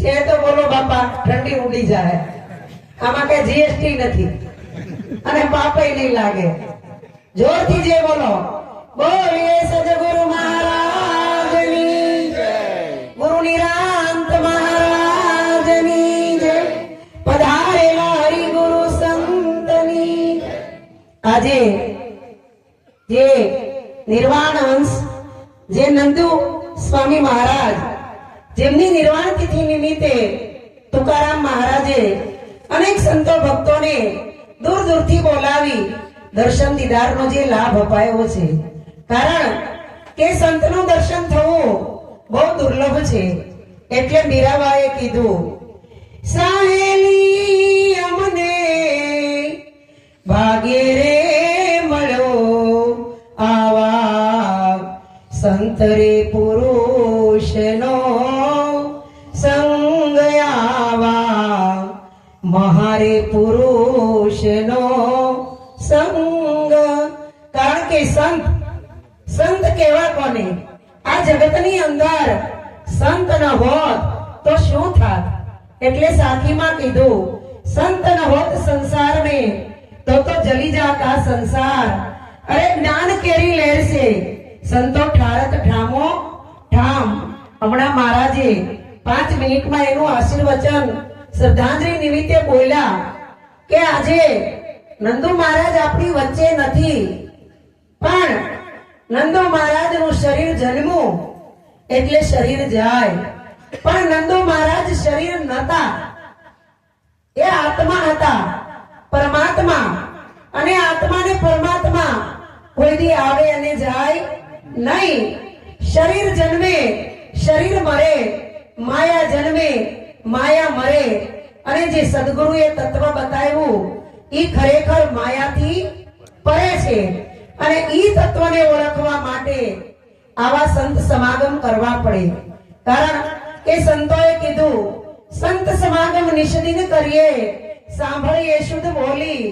છે તો બોલો બાપા, ઠંડી ઉડી જાય. આમાં કઈ જીએસટી નથી અને પાપય નહીં લાગે. જોરથી જે બોલો, બોલીએ સદગુરુ મહારાજની જય, ગુરુ નિરાંત મહારાજની જય, પધારેલા હરિગુરુ સંતની. આજે જે નિર્વાણ અંશ, જે નંદુ સ્વામી મહારાજ, જેમની નિર્વાણ તિથિ નિમિત્તે તુકારામ મહારાજે અનેક સંતો ભક્તોને દૂર દૂરથી બોલાવી દર્શન દીદારનો જે લાભ અપાયો છે. કારણ કે સંતનું દર્શન થવું બહુ દુર્લભ છે. એટલે મીરાબાઈએ કીધું, સાહેલી અમને ભાગ્ય રે મળ્યો આવા સંત રે પુરુષનો સંગ આવા, મહારે પુરુષનો સંગ. કારણ કે સંત કેવા કોને? આ જગતની અંદર સંત ન હોત તો શું થાત? એટલે સાખીમાં કીધું, સંત ન હોત સંસાર में તો જલી જાત આ સંસાર. અરે જ્ઞાન કેરી લહેર છે, સંતો ઠારત ઠામો ઠામ. હમણાં મહારાજે 5 મિનિટમાં એનું આશીર્વચન શ્રદ્ધાંજલિ નિમિત્તે બોલ્યા કે આજે નંદુ મહારાજ આપણી વચ્ચે નથી, પણ નંદુ મહારાજ નું શરીર જન્મું એટલે શરીર જાય, પણ નંદુ મહારાજ શરીર નતા, એ આત્મા હતા, પરમાત્મા. અને આત્મા ને પરમાત્મા કોઈ દી આવે અને જાય નહીં. શરીર જન્મે, શરીર મરે, માયા જન્મે, માયા મરે. અને જે સદગુરુએ તત્વ બતાવ્યું ઈ ખરેખર માયાથી પરે છે. અને ઈ તત્વને ઓળખવા માટે આવા સંત સમાગમ કરવા પડે. કારણ કે સંતોએ કીધું, સંત સમાગમ નિષદિન કરીએ, સાંભળીએ શુદ્ધ બોલી,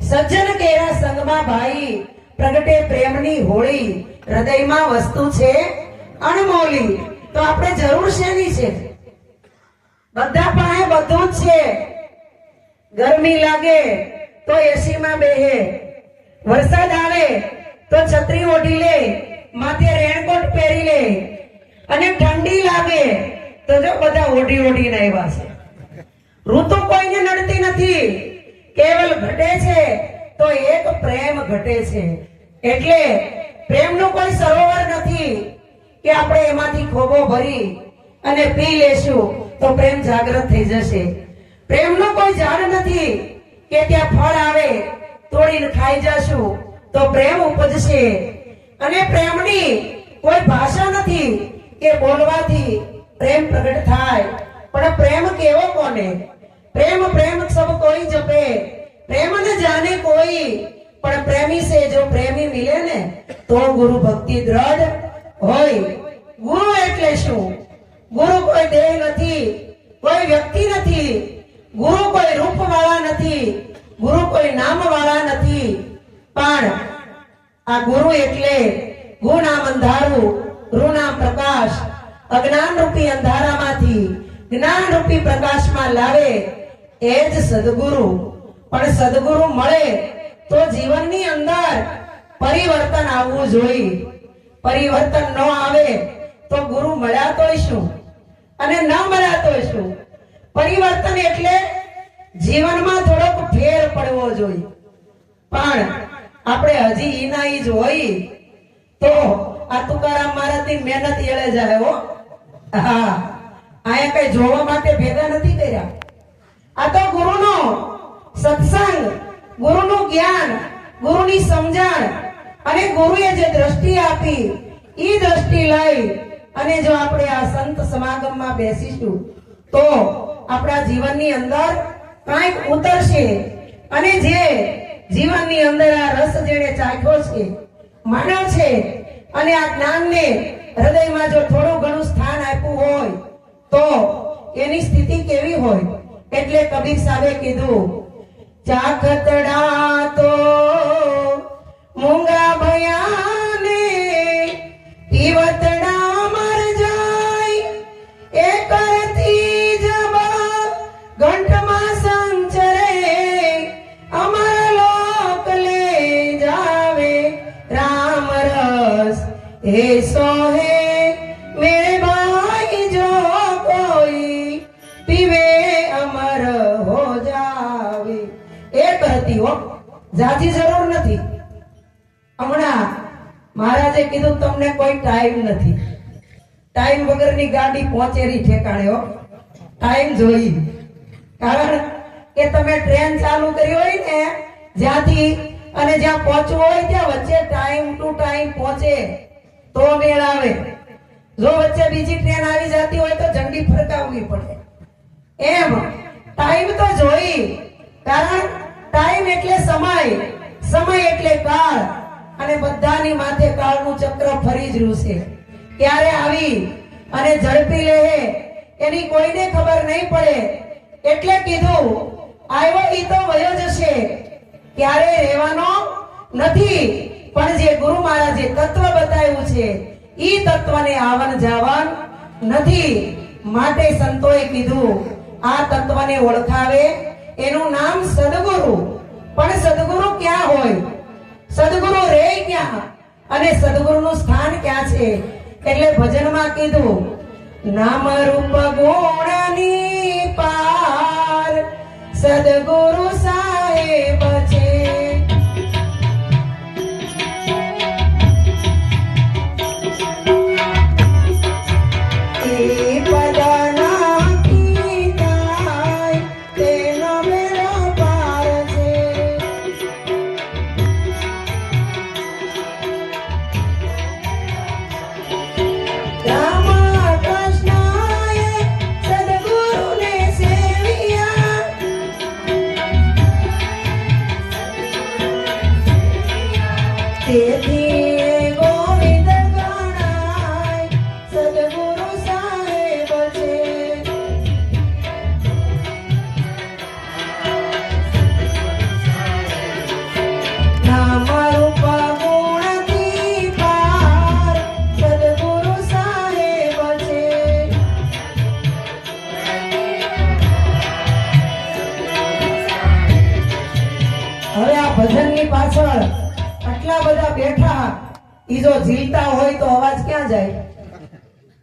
સજ્જન કેરા સંગમાં ભાઈ, પ્રગટે પ્રેમની હોળી, હૃદયમાં વસ્તુ છે અણમોલી. તો આપણે જરૂર શેની છે? બધા પાસે બધું જ છે. ગરમી લાગે તો એસી માં બેહે, વરસાદ આવે તો છત્રી ઓઢી લે, માથે રેનકોટ પહેરી લે, અને ઠંડી લાગે તો જો બધા ઓઢી ઓઢીને આવ્યા છે. ઋતુ કોઈને નડતી નથી, કેવલ ઘટે છે તો એક પ્રેમ ઘટે છે. એટલે પ્રેમનું કોઈ સરોવર નથી કે આપણે એમાંથી ખોબો ભરી અને પી લેશું તો પ્રેમ જાગૃત થઈ જશે. પ્રેમનું કોઈ ઝાડ નથી કે ત્યાં ફળ આવે તોડીને ખાઈ જશું તો પ્રેમ ઉપજશે. અને પ્રેમની કોઈ ભાષા નથી કે બોલવાથી પ્રેમ પ્રગટ થાય. પણ પ્રેમ કેવો કોને? प्रेम प्रेम सब कोई जपे, प्रेम न जाने कोई, पर प्रेमी से जो प्रेमी मिले ने तो गुरु भक्ति दृढ़ होय. गुरु એટલે શું? ગુરુ કોઈ દેહ નથી, કોઈ વ્યક્તિ નથી, ગુરુ કોઈ રૂપ વાળા નથી, ગુરુ કોઈ નામ વાળા નથી, પણ આ ગુરુ એટલે ગુનામ અંધારું, ઋનામ પ્રકાશ, અજ્ઞાન રૂપી અંધારામાંથી જ્ઞાન રૂપી પ્રકાશમાં લાવે એ જ સદગુરુ. પણ સદગુરુ મળે તો જીવનની અંદર પરિવર્તન આવવું જોઈએ. પરિવર્તન ન આવે તો ગુરુ મળ્યા તોય શું અને ન મળ્યા તોય શું? પરિવર્તન એટલે જીવનમાં થોડોક ફેર પડવો જોઈએ. પણ આપણે હજી ઈના જ હોય તો આ તુકારામ મહારાજની મહેનત એળે જાય. હો હા, આયા કઈ જોવા માટે ભેગા નથી કર્યા. આ તો ગુરુનો સત્સંગ, ગુરુનું જ્ઞાન, ગુરુની સમજણ અને ગુરુએ જે દ્રષ્ટિ આપી ઈ દ્રષ્ટિ લઈ અને જો આપણે આ સંત સમાગમમાં બેસીશું તો આપણા જીવનની અંદર કંઈક ઉતરશે. અને જે જીવનની અંદર આ રસ જેણે ચાખ્યો છે, માણ્યો છે, અને આ જ્ઞાનને હૃદયમાં જો થોડું ઘણું સ્થાન આપ્યું હોય તો એની સ્થિતિ કેવી હોય? એટલે કબીર સાહેબે કીધું, ચાખતડા તો મૂંગા ભયાને પીવતડા મર જાય, હતી હો, જાજી જરૂર નથી. હમણાં મહારાજે કીધું તમને કોઈ ટાઈમ નથી, ટાઈમ વગરની ગાડી પહોંચેલી ઠેકાણે હો. ટાઈમ જોઈ, કારણ કે તમે ટ્રેન ચાલુ કરી હોય ને જ્યાંથી અને જ્યાં પહોંચવું હોય ત્યાં વચ્ચે ટાઈમ ટુ ટાઈમ પહોંચે તો મેળ આવે. જો વચ્ચે બીજી ટ્રેન આવી જતી હોય તો ઝંડી ફરકાવવી પડે. એમ ટાઈમ તો જોઈ, કારણ ટાઈમ એટલે સમય, સમય એટલે કાળ, અને બધાની માથે કાળનું ચક્ર ફરી જ રહ્યું છે. ક્યારે આવી અને ઝડપી લે એની કોઈને ખબર નહીં પડે. એટલે કીધું આવ્યો ઈ તો વયો જશે, ક્યારે રહેવાનો નથી. પણ જે ગુરુ મહારાજે તત્વ બતાવ્યું છે ઈ તત્વને આવન જાવન નથી. માટે સંતોએ કીધું આ તત્વને ઓળખાવે એનું નામ સદગુરુ. પણ સદગુરુ ક્યાં હોય, સદગુરુ રે ક્યાં, અને સદગુરુનું સ્થાન ક્યાં છે? એટલે ભજનમાં કીધું નામ રૂપ ગુણની પાર સદગુરુ સાહેબ છે. ભજનની પાછળ આટલા બધા બેઠા, ઈ જો ઝીલતા હોય તો અવાજ ક્યાં જાય?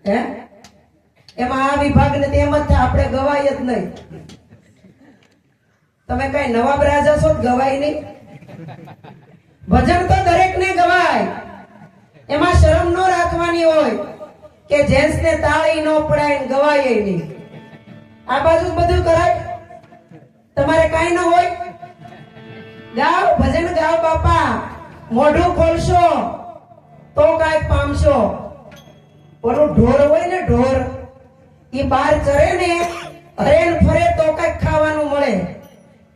હે એમાં આ વિભાગ ને તેમ જ આપણે ગવાય જ નહીં. તમે કઈ નવાબ રાજા છો ગવાય નહીં. ભજન તો દરેક ને ગવાય, એમાં શરમ ન રાખવાની હોય કે જેન્ટ્સ ને તાળી ન પડાય ને ગવાય નહીં. આ બાજુ બધું કરાય, તમારે કઈ ન હોય ગાવ, ભજન ગાવ બાપા. મોઢું ખોલશો તો કઈક પામશો. ઓલું ઢોર હોય ને ઢોર, ઈ બહાર ચરે ને હરેન ફરે તો કઈક ખાવાનું મળે.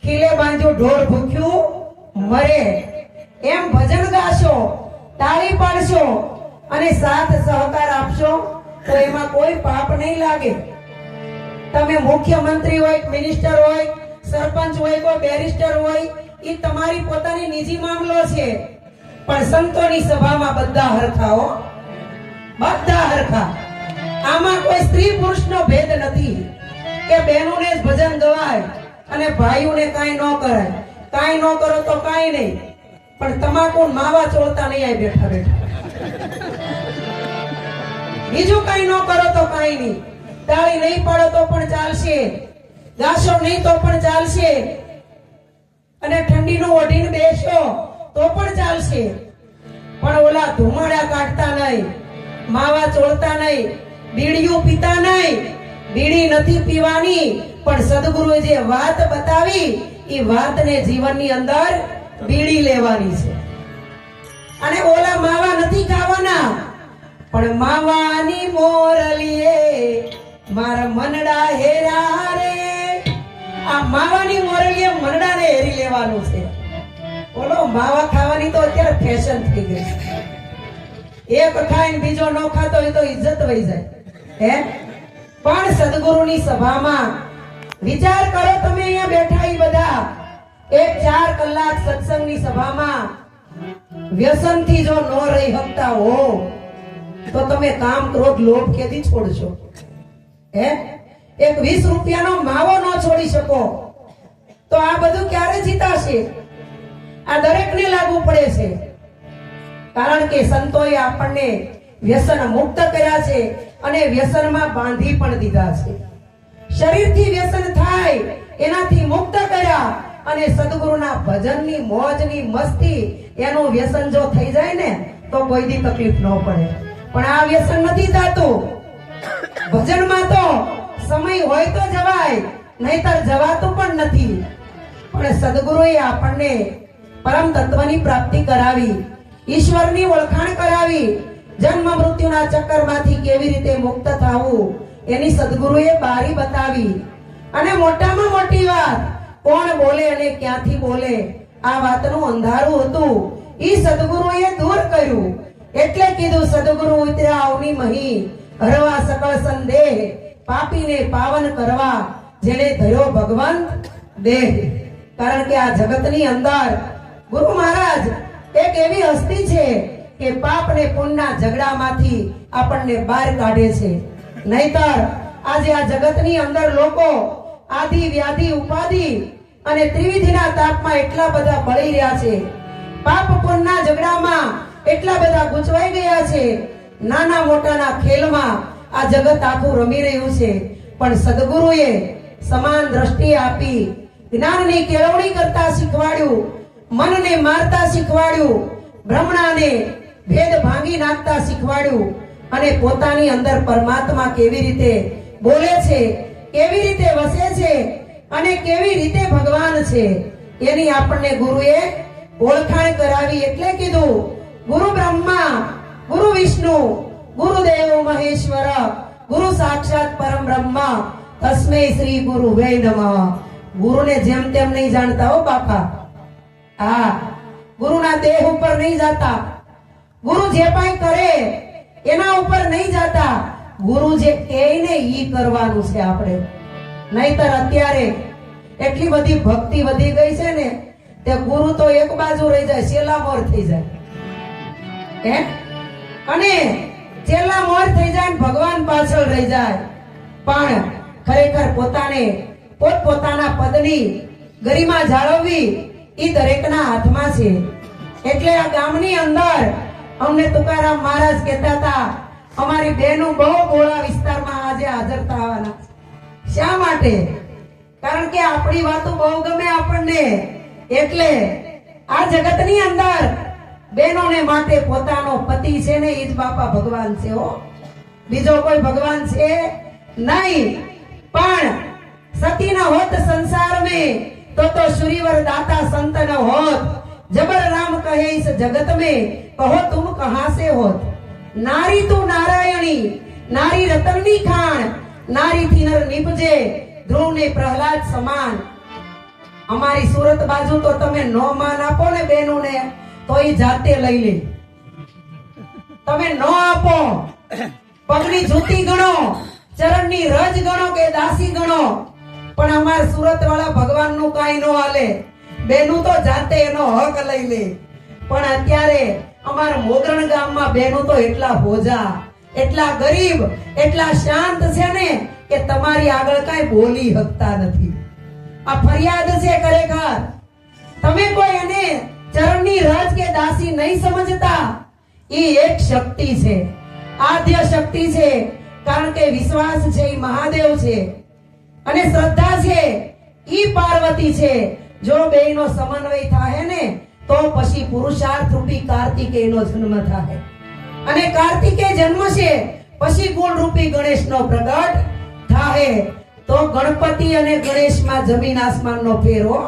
ખીલે બાંધ્યું ઢોર ભૂખ્યું મરે. એમ ભજન ગાશો, તાળી પાડશો અને સાથ સહકાર આપશો તો એમાં કોઈ પાપ નહીં લાગે. તમે મુખ્યમંત્રી હોય, મિનિસ્ટર હોય, સરપંચ હોય, કોઈ બેરિસ્ટર હોય, એ તમારી પોતાની નિજી મામલો છે. પણ સંતોની સભામાં બધા હરખા હો, બધા હરખા. આમાં કોઈ સ્ત્રી પુરુષનો ભેદ નથી કે બહેનોને જ ભજન ગવાય અને ભાઈઓને કાંઈ ન કરાય. કાંઈ ન કરો તો કાંઈ નહીં, પણ તમાકુ માવા ચોળતા નહીં આય બેઠા બેઠા. બીજું કાંઈ ન કરો તો કાંઈ નહીં. તાળી નહીં પાડો તો પણ ચાલશે, ગાશો નહીં તો પણ ચાલશે, અને ઠંડીનું ઓઢીને બેસો તો પણ ચાલશે. પણ ઓલા ધુમાડા કાઢતા નહીં, માવા ચોળતા નહીં, બીડીયું પીતા નહીં. બીડી નથી પીવાની, પણ સદગુરુએ જે વાત બતાવી એ વાતને જીવનની અંદર બીડી લેવાની છે. અને ઓલા માવા નથી ખાવાના, પણ માવાની મોરલીએ મારા મનડા હેરા રે. આ માવાની મોરલીએ મનડાને હેરી લેવાનું છે. ઓલો માવા ખાવાની તો અત્યારે ફેશન થઈ ગઈ છે. એક ખાઈને બીજો ન ખાતો હોય તો ઇજ્જત વહી જાય. હે પણ સદગુરુની સભામાં વિચાર કરો, તમે અહીંયા બેઠા ઈ બધા 1-4 કલાક સત્સંગની સભામાં વ્યસનથી જો ન રહી શકતા હો તો તમે કામ, ક્રોધ, લોભ કેદી છોડશો? હે એક 20 રૂપિયાનો માવો ન છોડી શકો તો આ બધું ક્યારે જીતાશે? આ દરેકને લાગુ પડે છે. કારણ કે સંતોએ આપણને વ્યસન મુક્ત કર્યા છે અને વ્યસનમાં બાંધી પણ દીધા છે. શરીરથી વ્યસન થાય એનાથી મુક્ત કર્યા, અને સદગુરુના ભજનની મોજની મસ્તી એનું વ્યસન જો થઈ જાય ને તો કોઈ દી તકલીફ ન પડે. પણ આ વ્યસન નથી થતું. ભજનમાં તો સમય હોય તો જવાય, નહીતર જવાતું પણ નથી. પણ સદગુરુએ આપણને પરમ તત્વની પ્રાપ્તિ કરાવી, ઈશ્વરની ઓળખાણ કરાવી, જન્મ મૃત્યુના ચક્કરમાંથી કેવી રીતે મુક્ત થવું એની સદગુરુએ બારી બતાવી. અને મોટામાં મોટી વાત, કોણ બોલે અને ક્યાંથી બોલે આ વાતનું અંધારું હતું, ઈ સદગુરુએ દૂર કર્યું. એટલે કીધું સદગુરુ ઉતર્યા અવની મહી, હરવા સકળ સંદેહ, પાપીને પાવન કરવા જેને ધર્યો ભગવંત દેહ. કારણ કે આ જગતની અંદર ગુરુ મહારાજ એક એવી હસ્તી છે કે પાપ ને પુણ્યના ઝઘડામાંથી આપણને બહાર કાઢે છે. નહીતર આજે આ જગતની અંદર લોકો આદિ વ્યાધિ ઉપાધિ અને ત્રિવિધિના તાપમાં એટલા બધા બળી રહ્યા છે, પાપ પુણ્યના ઝઘડામાં એટલા બધા ગૂંચવાઈ ગયા છે, નાના મોટાના ખેલમાં આ જગત આખું રમી રહ્યું છે. પણ સદગુરુએ સમાન દ્રષ્ટિ આપી, જ્ઞાનની કેળવણી કરતા શીખવાડ્યું, મનને મારતા શીખવાડ્યું, બ્રહ્મણાને ભેદ ભાંગી નાખતા શીખવાડ્યું, અને પોતાની અંદર પરમાત્મા કેવી રીતે બોલે છે, કેવી રીતે વસે છે અને કેવી રીતે ભગવાન છે એની આપણને ગુરુએ ઓળખાણ કરાવી. એટલે કીધું ગુરુ બ્રહ્મા, ગુરુ વિષ્ણુ, ગુરુદેવ મહેશ્વર, ગુરુ સાક્ષાત પરમ બ્રહ્મ, તસ્મૈ શ્રી ગુરુ વે નમઃ. ગુરુને જેમ તેમ નહીં જાણતા હો બાપા. હા, ગુરુના દેહ ઉપર નહીં જાતા, ગુરુ જે કાંઈ કરે એના ઉપર નહીં જાતા, ગુરુ જે કહે ને ઈ કરવાનું છે આપણે. નહીતર અત્યારે એટલી બધી ભક્તિ વધી ગઈ છે ને તે ગુરુ તો એક બાજુ રહી જાય, છેલ્લા મોર થઈ જાય. હે? અને છેલ્લા મોર થઈ જાય ને ભગવાન પાછળ રહી જાય. પણ ખરેખર પોતાને પોતપોતાના પદની ગરિમા જાળવવી ઈ દરેકના હાથમાં છે. એટલે આ ગામની અંદર અમને તુકારામ મહારાજ કહેતા હતા, અમારી બહેનો બહુ બોળા વિસ્તારમાં આજે હાજર થવાના. શા માટે? કારણ કે આપણી વાતો બહુ ગમે આપણને. એટલે આ જગતની અંદર બહેનોને માટે પોતાનો પતિ છે ને ઈ જ બાપા ભગવાન છે હો, બીજો કોઈ ભગવાન છે નહીં. પણ સતી ન હોત સંસાર में तो सूर्यवर दाता संत न होत, जबर राम कहे इस जगत में कहो तुम कहां से होत. नारी तू नारायणी, नारी रतननी खान, नारी थी नर निपजे ध्रुव ने प्रहलाद સમાન. અમારી સુરત બાજુ તો તમે નો માન આપો ને બેનો ને તો ઈ જાતે લઈ લે. તમે નો આપો, પગની જૂતી ગણો, ચરણની રજ ગણો કે દાસી ગણો, પણ અમાર સુરત વાળા ભગવાન નું કાઈ નો હાલે. બેનું તો જાતે એનો હક લઈ લે. પણ અત્યારે અમાર મોગરણ ગામમાં બેનું તો એટલા હોજા, એટલા ગરીબ, એટલા શાંત છે ને કે તમારી આગળ કાઈ બોલી શકતા નથી. આ ફરિયાદ છે ખરેખર. તમે કોઈ એને ચરણની રજ કે દાસી નહીં સમજતા. ઈ એક શક્તિ છે, આદ્ય શક્તિ છે. કારણ કે વિશ્વાસ છે ઈ મહાદેવ છે અને શ્રદ્ધા છે ઈ પાર્વતી છે. જો બેયનો સમન્વય થાય ને તો પછી પુરુષાર્થ રૂપી કાર્તિકેયનો જન્મ થાય. અને કાર્તિકેય જન્મ છે પછી ગુણ રૂપી ગણેશનો પ્રગટ થાય. તો ગણપતિ અને ગણેશમાં જમીન આસમાનનો ફેર હો.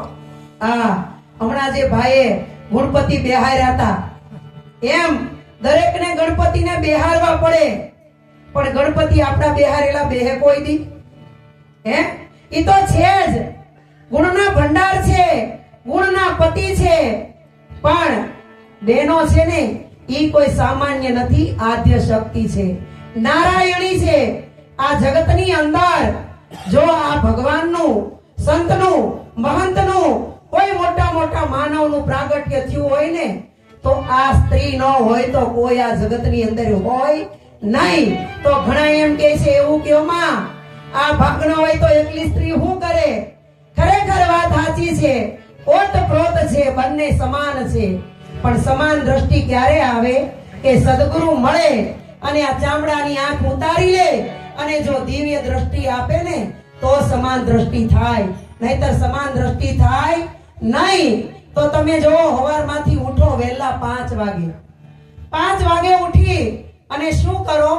હમણાં જે ભાઈએ ગણપતિ બેહાર્યા હતા એમ દરેકને ગણપતિને બેહારવા પડે. પણ ગણપતિ આપણા બેહારેલા બેહે કોઈ દી? હે? ઈ તો છે જ, ગુણના ભંડાર છે, ગુણના પતિ છે. પણ બેનો છે ને ઈ કોઈ સામાન્ય નથી, આદ્ય શક્તિ છે, નારાયણી છે. આ જગતની અંદર જો આ ભગવાનનું, સંતનું, મહંતનું, કોઈ મોટા મોટા માનવનું પ્રાગટ્ય થયું હોય ને તો આ સ્ત્રી ન હોય તો કોઈ આ જગતની અંદર હોય નહીં. તો ઘણા એમ કે છે એવું કે માં આ ભાગનો હોય તો એકલી સ્ત્રી શું કરે? ખરેખર વાત સાચી છે, ઓતપ્રોત છે, બંને સમાન છે. પણ સમાન દ્રષ્ટિ ક્યારે આવે કે સદગુરુ મળે અને આ ચામડાની આંખ ઉતારી લે અને જો દિવ્ય દ્રષ્ટિ આપે ને તો સમાન દ્રષ્ટિ થાય. નહીતર સમાન દ્રષ્ટિ થાય નહીં તો તમે જો સવારમાંથી ઉઠો વહેલા 5 વાગે 5 વાગે ઉઠી અને શું કરો?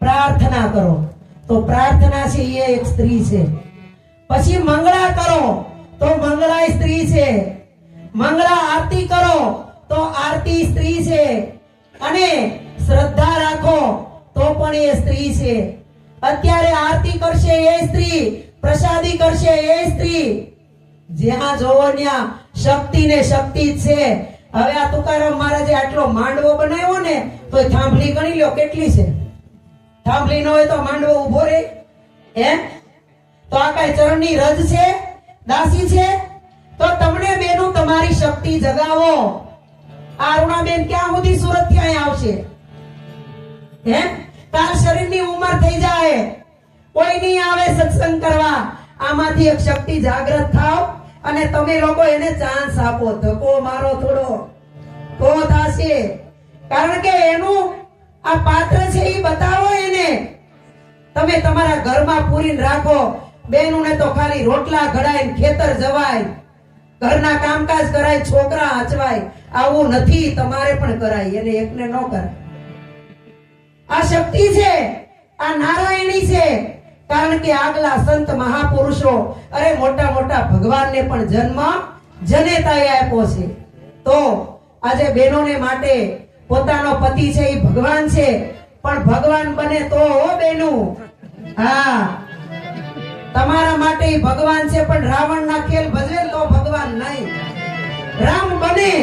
પ્રાર્થના કરો. તો પ્રાર્થના છે એ એક સ્ત્રી છે. પછી મંગળા કરો તો મંગળા સ્ત્રી છે. મંગળા આરતી કરો તો આરતી સ્ત્રી છે. અને શ્રદ્ધા રાખો તો પણ એ સ્ત્રી છે. અત્યારે આરતી કરશે એ સ્ત્રી, પ્રસાદી કરશે એ સ્ત્રી. જ્યાં જોવો ત્યાં શક્તિ ને શક્તિ જ છે. હવે આ તુકારામ મહારાજે આટલો માંડવો બનાવ્યો ને તો થાંભલી ગણી લ્યો કેટલી છે. થાંભલી ન હોય તો માંડવો ઉભો રહે હે? તો આ કઈ ચરણની રજ છે? દાસી છે? તો તમને બેનું તમારી શક્તિ જગાવો. આ અરુણાબેન ક્યાં સુધી સુરત થી અહીં આવશે હે? તાર શરીરની ઉંમર થઈ જાય, કોઈ નહીં આવે સત્સંગ કરવા. આમાંથી એક શક્તિ જાગૃત થાવ અને તમે લોકો એને ચાન્સ આપો. ધક્કો મારો થોડો તો થાશે. કારણ કે એનું આ પાત્ર છે એ બતાવો એને. તમે તમારા ઘરમાં પૂરીને રાખો. બેનુને તો ખાલી રોટલા ઘડાય, ખેતર જવાય, ઘરના કામકાજ કરાય, છોકરા હચવાય. આવું નથી, તમારે પણ કરાય, એને એકને ન કરાય. આ શક્તિ છે, આ નારાયણી છે. કારણ કે આગલા સંત મહાપુરુષો અરે મોટા મોટા ભગવાનને પણ જન્મ જનેતાએ આપ્યો છે. તો આજે બહેનોને માટે પોતાનો પતિ છે એ ભગવાન છે, પણ ભગવાન બને તો હો બેનું. હા, તમારા માટે ભગવાન છે, પણ રાવણના ખેલ ભજવે તો ભગવાન નહીં. રામ બને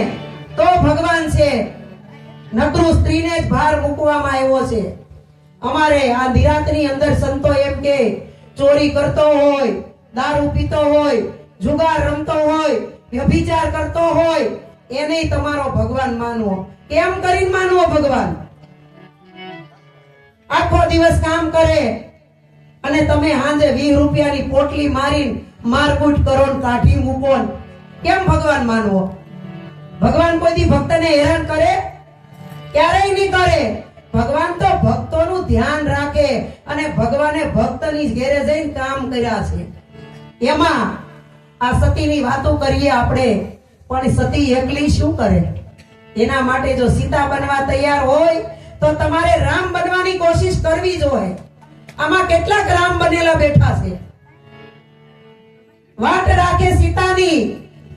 તો ભગવાન છે. નકરું સ્ત્રીને જ ભાર મૂકવામાં આવ્યો છે. અમારે આ નિરાતની અંદર સંતો એમ કે ચોરી કરતો હોય, દારૂ પીતો હોય, જુગાર રમતો હોય, વ્યભિચાર કરતો હોય, એને તમારો ભગવાન માનવો. કેમ કરીને માનવો ભગવાન? આખો દિવસ કામ કરે અને તમે હાંજે 20 રૂપિયાની પોટલી મારીને મારકૂટ કરો ને કાઢી મૂકો. કેમ ભગવાન માનવો? ભગવાન કોઈ દી ભક્તને હેરાન કરે? ક્યારેય નહીં કરે. ભગવાન તો ભક્તોનું ધ્યાન રાખે અને ભગવાને ભક્તની ઘેરે જઈને કામ કર્યા છે. એમાં આ સતીની વાતો કરીએ આપણે, પણ સતી એકલી શું કરે? એના માટે જો સીતા બનવા તૈયાર હોય તો તમારે રામ બનવાની કોશિશ કરવી જોઈએ. આમાં કેટલાક રામ બનેલા બેઠા છે. વાટ રાખે સીતાની,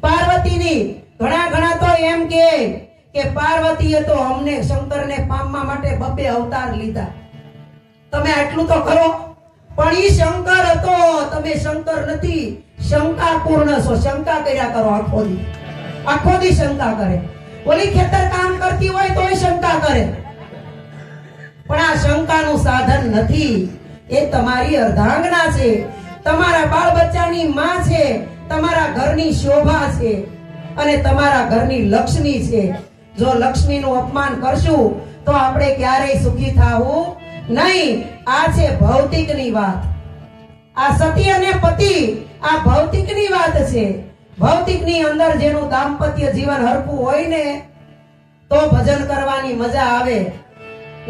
પાર્વતીની. ઘણા તો એમ કે પાર્વતીએ તો અમને શંકરને પામવા માટે 2 અવતાર લીધા. તમે આટલું તો કરો. પણ ઈ શંકર હતો, તમે શંકર નથી. શંકા પૂર્ણ છો. શંકા કર્યા કરો આખો દી શંકા કરે. ઓલી ખેતર કામ કરતી હોય તોય શંકા કરે. પણ આ શંકાનું સાધન નથી. એ તમારી અર્ધાંગના છે, તમારા બાળ બચ્ચાની માં છે, તમારા ઘરની શોભા છે અને તમારા ઘરની લક્ષ્મી છે. જો લક્ષ્મીનું અપમાન કરશું તો આપણે ક્યારેય સુખી થાવું નહીં. આ છે ભૌતિકની વાત. આ સતી અને પતિ આ ભૌતિકની વાત છે. ભૌતિકની અંદર જેનું દાંપત્ય જીવન હરખું હોય ને તો ભજન કરવાની મજા આવે.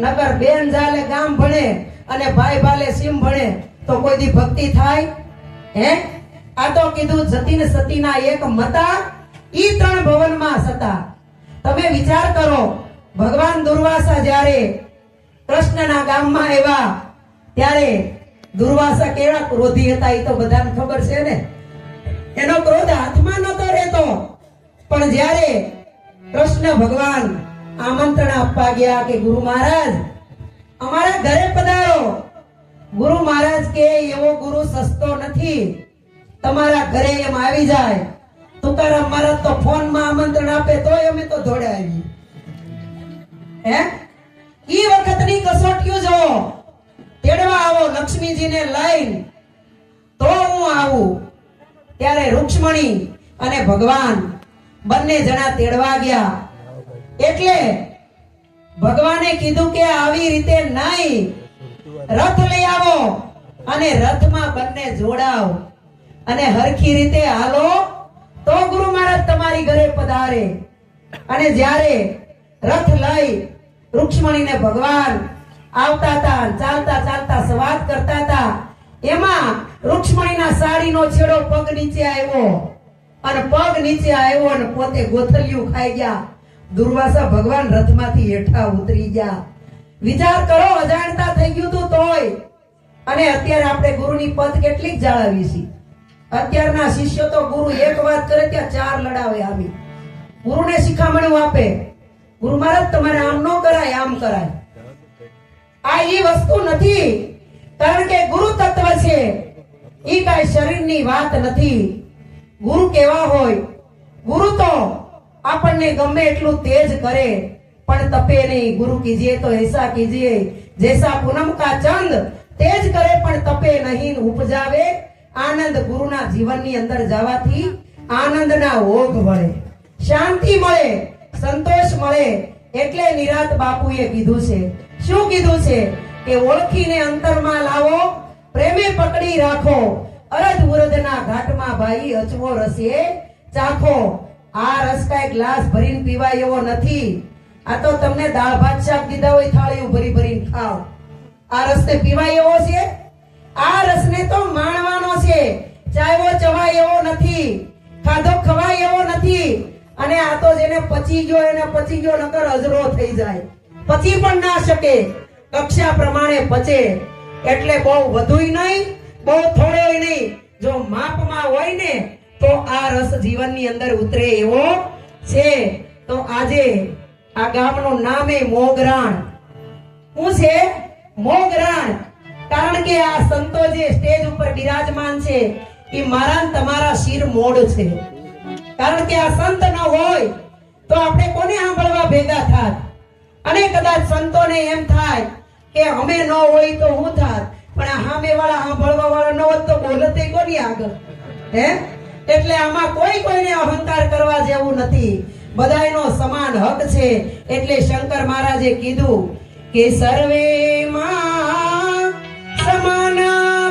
નકર બેન જાલે ગામ ભણે અને ભાઈ ભાલે સીમ ભણે તો કોઈ દી ભક્તિ થાય હે? આ તો કીધું જતી ને સતીના એક મતા, ઈ 3 ભવનમાં સતા. તમે વિચાર કરો, ભગવાન દુર્વાસા જ્યારે કૃષ્ણના ગામમાં આવ્યા ત્યારે દુર્વાસા કેવા ક્રોધી હતા એ તો બધાને ખબર છે ને. એનો ક્રોધ હાથમાં નતો રહેતો. પણ જ્યારે કૃષ્ણ ભગવાન આમંત્રણ આપવા ગયા કે ગુરુ મહારાજ અમારા ઘરે પધારો. ગુરુ મહારાજ કે એવો ગુરુ સસ્તો નથી, તમારા ઘરે એમ આવી જાય. તુકારામ મહારાજ તો ફોનમાં આમંત્રણ આપે તોય અમે તો દોડે આવી હે? ઈ વખતની કસોટીઓ જો તેડવા આવો લક્ષ્મીજીને લઈને તો હું આવું. ત્યારે રૂક્ષ્મણી અને ભગવાન બંને જણા તેડવા ગયા. એટલે ભગવાને કીધું કે આવી રીતે નહીં, રથ લઈ આવો અને રથમાં બંને જોડાવ અને હરખી રીતે હાલો તો ગુરુ મહારાજ તમારી ઘરે પધારે. અને જ્યારે રથ લઈ રૂક્ષ્મણીને ભગવાન આવતા હતા, ચાલતા ચાલતા સંવાદ કરતા હતા, એમાં રૂક્ષ્મણીના સાડીનો છેડો પગ નીચે આવ્યો અને પગ નીચે આવ્યો અને પોતે ગોથલિયું ખાઈ ગયા. દુર્વાસા ભગવાન રથમાંથી હેઠા ઉતરી ગયા. વિચાર કરો, અજાણતા થઈ ગયું તું તોય. અને અત્યારે આપણે ગુરુની પદ કેટલીક જાળવી છે. અત્યારના શિષ્યો તો ગુરુ એક વાત કરે ત્યાં ચાર લડાવે આવી. ગુરુને શિખામણું આપે, ગુરુ મહારાજ તમારે આમ ન કરાય, આમ કરાય. આ એ વસ્તુ નથી, કારણ કે ગુરુ તત્વ છે એ કઈ શરીરની વાત નથી. ગુરુ કેવા હોય? ગુરુ તો આપણને ગમે એટલું તેજ કરે પણ તપે નહીં. ગુરુ કીજીએ તો ऐसा कीजिए जैसा पूनम का चंद, તેજ કરે પણ તપે નહીં, ઉપજાવે આનંદ. ગુરુના જીવનની અંદર જવાથી આનંદના ઓઘ મળે, શાંતિ મળે, સંતોષ મળે. એટલે નિરાત બાપુએ કીધું છે, શું કીધું છે? કે ઓળખીને અંતરમાં લાવો, પ્રેમે પકડી રાખો, અરધ ઉરધના ઘાટમાં ભાઈ અચવો રસે ચાખો. આ રસ કાંઈ ગ્લાસ ભરીને પીવાય એવો નથી. આ તો તમને દાળ ભાત શાક દીધા હોય થાળીઓ ભરી ભરીને ખાઓ. આ રસને પીવાય એવો છે? આ રસને તો માણવાનો છે. ચાયવો ચવાય એવો નથી, ખાધો ખવાય એવો નથી. અને આ તો જેને પચી ગયો એને પચી ગયો, નકર અજરો થઈ જાય. પચી પણ ના શકે, કક્ષા પ્રમાણે પચે. એટલે બહુ વધુય નહીં, બહુ થોડોય નહીં. જો માપમાં હોય ને તો આ રસ જીવનની અંદર ઉતરે એવો છે. તો આજે આ ગામનું નામે મોગરાણ. શું છે? મોગરાણ. કારણ કે આ સંતો જે સ્ટેજ ઉપર બિરાજમાન છે એ મારા ને તમારા શિર મોડ છે. કારણ કે આ સંત ન હોય તો આપણે કોને સાંભળવા ભેગા થાત? અને કદાચ સંતોને એમ થાય કે અમે ન હોય તો હું થાત, પણ આ સામે વાળા સાંભળવા વાળા ન હોત તો બોલતે કોની આગળ? હે? એટલે આમાં કોઈને અહંકાર કરવા જેવું નથી. બધાયનો સમાન હક છે. એટલે શંકર મહારાજે કીધું કે સર્વે માં સમાન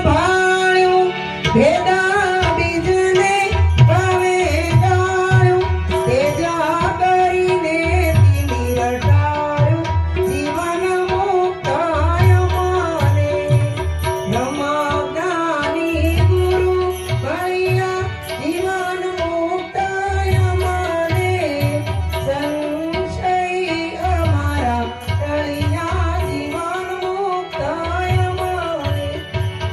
ભાળ્યું, ભેદા બીજને ભાવે ગાયું, તેજા કરીને તીની રટાયું, જીવન મુક્તાય માને. બ્રહ્મજ્ઞાની ગુરુ ભૈયા જીવન મુક્તાય માને. સંશય અમારા ટળિયા, જીવન મુક્તાય માને.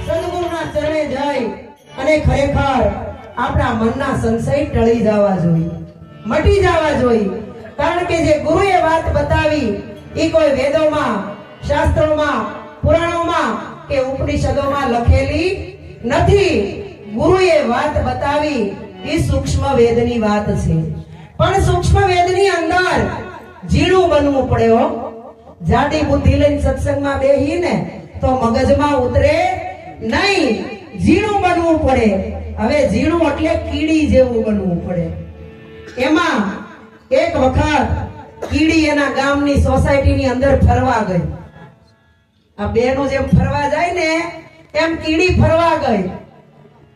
સદગુરુના ચરણે જઈ અને ખરેખર આપણા મનના સંશય ટળી જવા જોઈએ, મટી જવા જોઈએ. કારણ કે જે ગુરુએ વાત બતાવી એ કોઈ વેદોમાં, શાસ્ત્રોમાં, પુરાણોમાં કે ઉપનિષદોમાં લખેલી નથી. ગુરુએ વાત બતાવી એ સૂક્ષ્મ વેદની વાત છે. પણ સૂક્ષ્મ વેદની અંદર ઝીણું બનવું પડે હો. જાડી બુદ્ધિ લઈને સત્સંગમાં બેહીને તો મગજમાં ઉતરે નહીં, ઝીણું બનવું પડે. હવે ઝીણું એટલે કીડી જેવું બનવું પડે. એમાં એક વખત કીડી એના ગામની સોસાયટીની અંદર ફરવા ગઈ. આ બેનો જેમ ફરવા જાય ને એમ કીડી ફરવા ગઈ.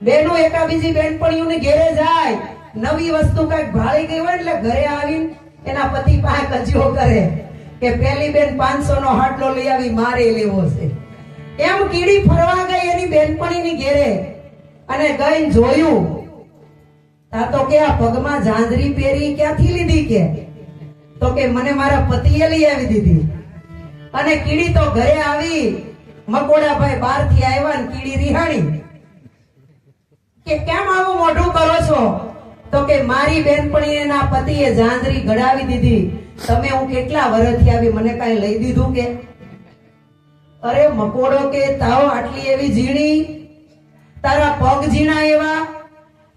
બેનો એકા બીજી બેનપણીઓને ઘેરે જાય, નવી વસ્તુ કઈક ભાળી ગઈ હોય એટલે ઘરે આવીને એના પતિ પાસે કજિયો કરે કે પેલી બેન 500 નો હાટલો લઈ આવી, મારે લેવો છે. એમ કીડી ફરવા ગઈ એની બેનપણીની ઘેરે અને ગઈ જોયું તા તો કે આ પગમાં ઝાંઝરી પહેરી ક્યાંથી લીધી? કે તો કે મને મારા પતિએ લઈ આવી દીધી. અને કીડી તો ઘરે આવી, મકોડાભાઈ બહારથી આવ્યા ને કીડી રિહાણી કે કેમ આવું મોઢું કરો છો? તો કે મારી બેનપણીને ના પતિએ ઝાંઝરી ઘડાવી દીધી, તમે હું કેટલા વર્ષથી આવી, મને કાંઈ લઈ દીધું? કે અરે મકોડો કે તાવ આટલી એવી ઝીણી, તારા પગ ઝીણા એવા,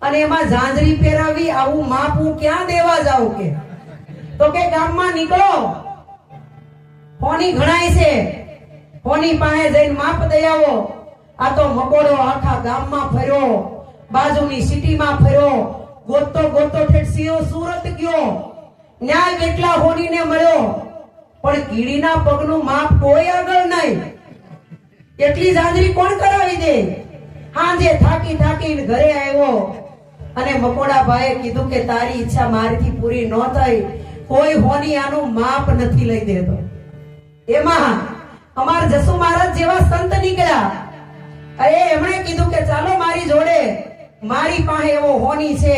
અને એમાં ઝાંઝરી પહેરાવી, આવું માપ હું ક્યાં દેવા જાઉં? કે તો કે ગામમાં નીકળો, કોની ઘણાય છે, કોની પાસે જઈને માપ દઈ આવો. આ તો મકોડો આખા ગામમાં ફર્યો, બાજુની સિટીમાં ફર્યો, ગોતતો ગોતતો ઠેઠ સીઓ સુરત ગયો, ન્યાય કેટલા હોનીને મળ્યો, પણ કીડીના પગનું માપ કોઈ આગળ નહીં. એટલી ઝાંઝરી કોણ કરાવી દે? હાંજે થાકી થાકીને ઘરે આવ્યો અને મકોડાભાઈએ કીધું કે તારી ઈચ્છા મારીથી પૂરી ન થઈ, કોઈ હોની આનું માપ નથી લઈ દેતો. એમાં અમાર જસુ મહારાજ જેવા સંત નીકળ્યા. અરે એમણે કીધું કે ચાલો મારી જોડે, મારી પાસે એવો હોની છે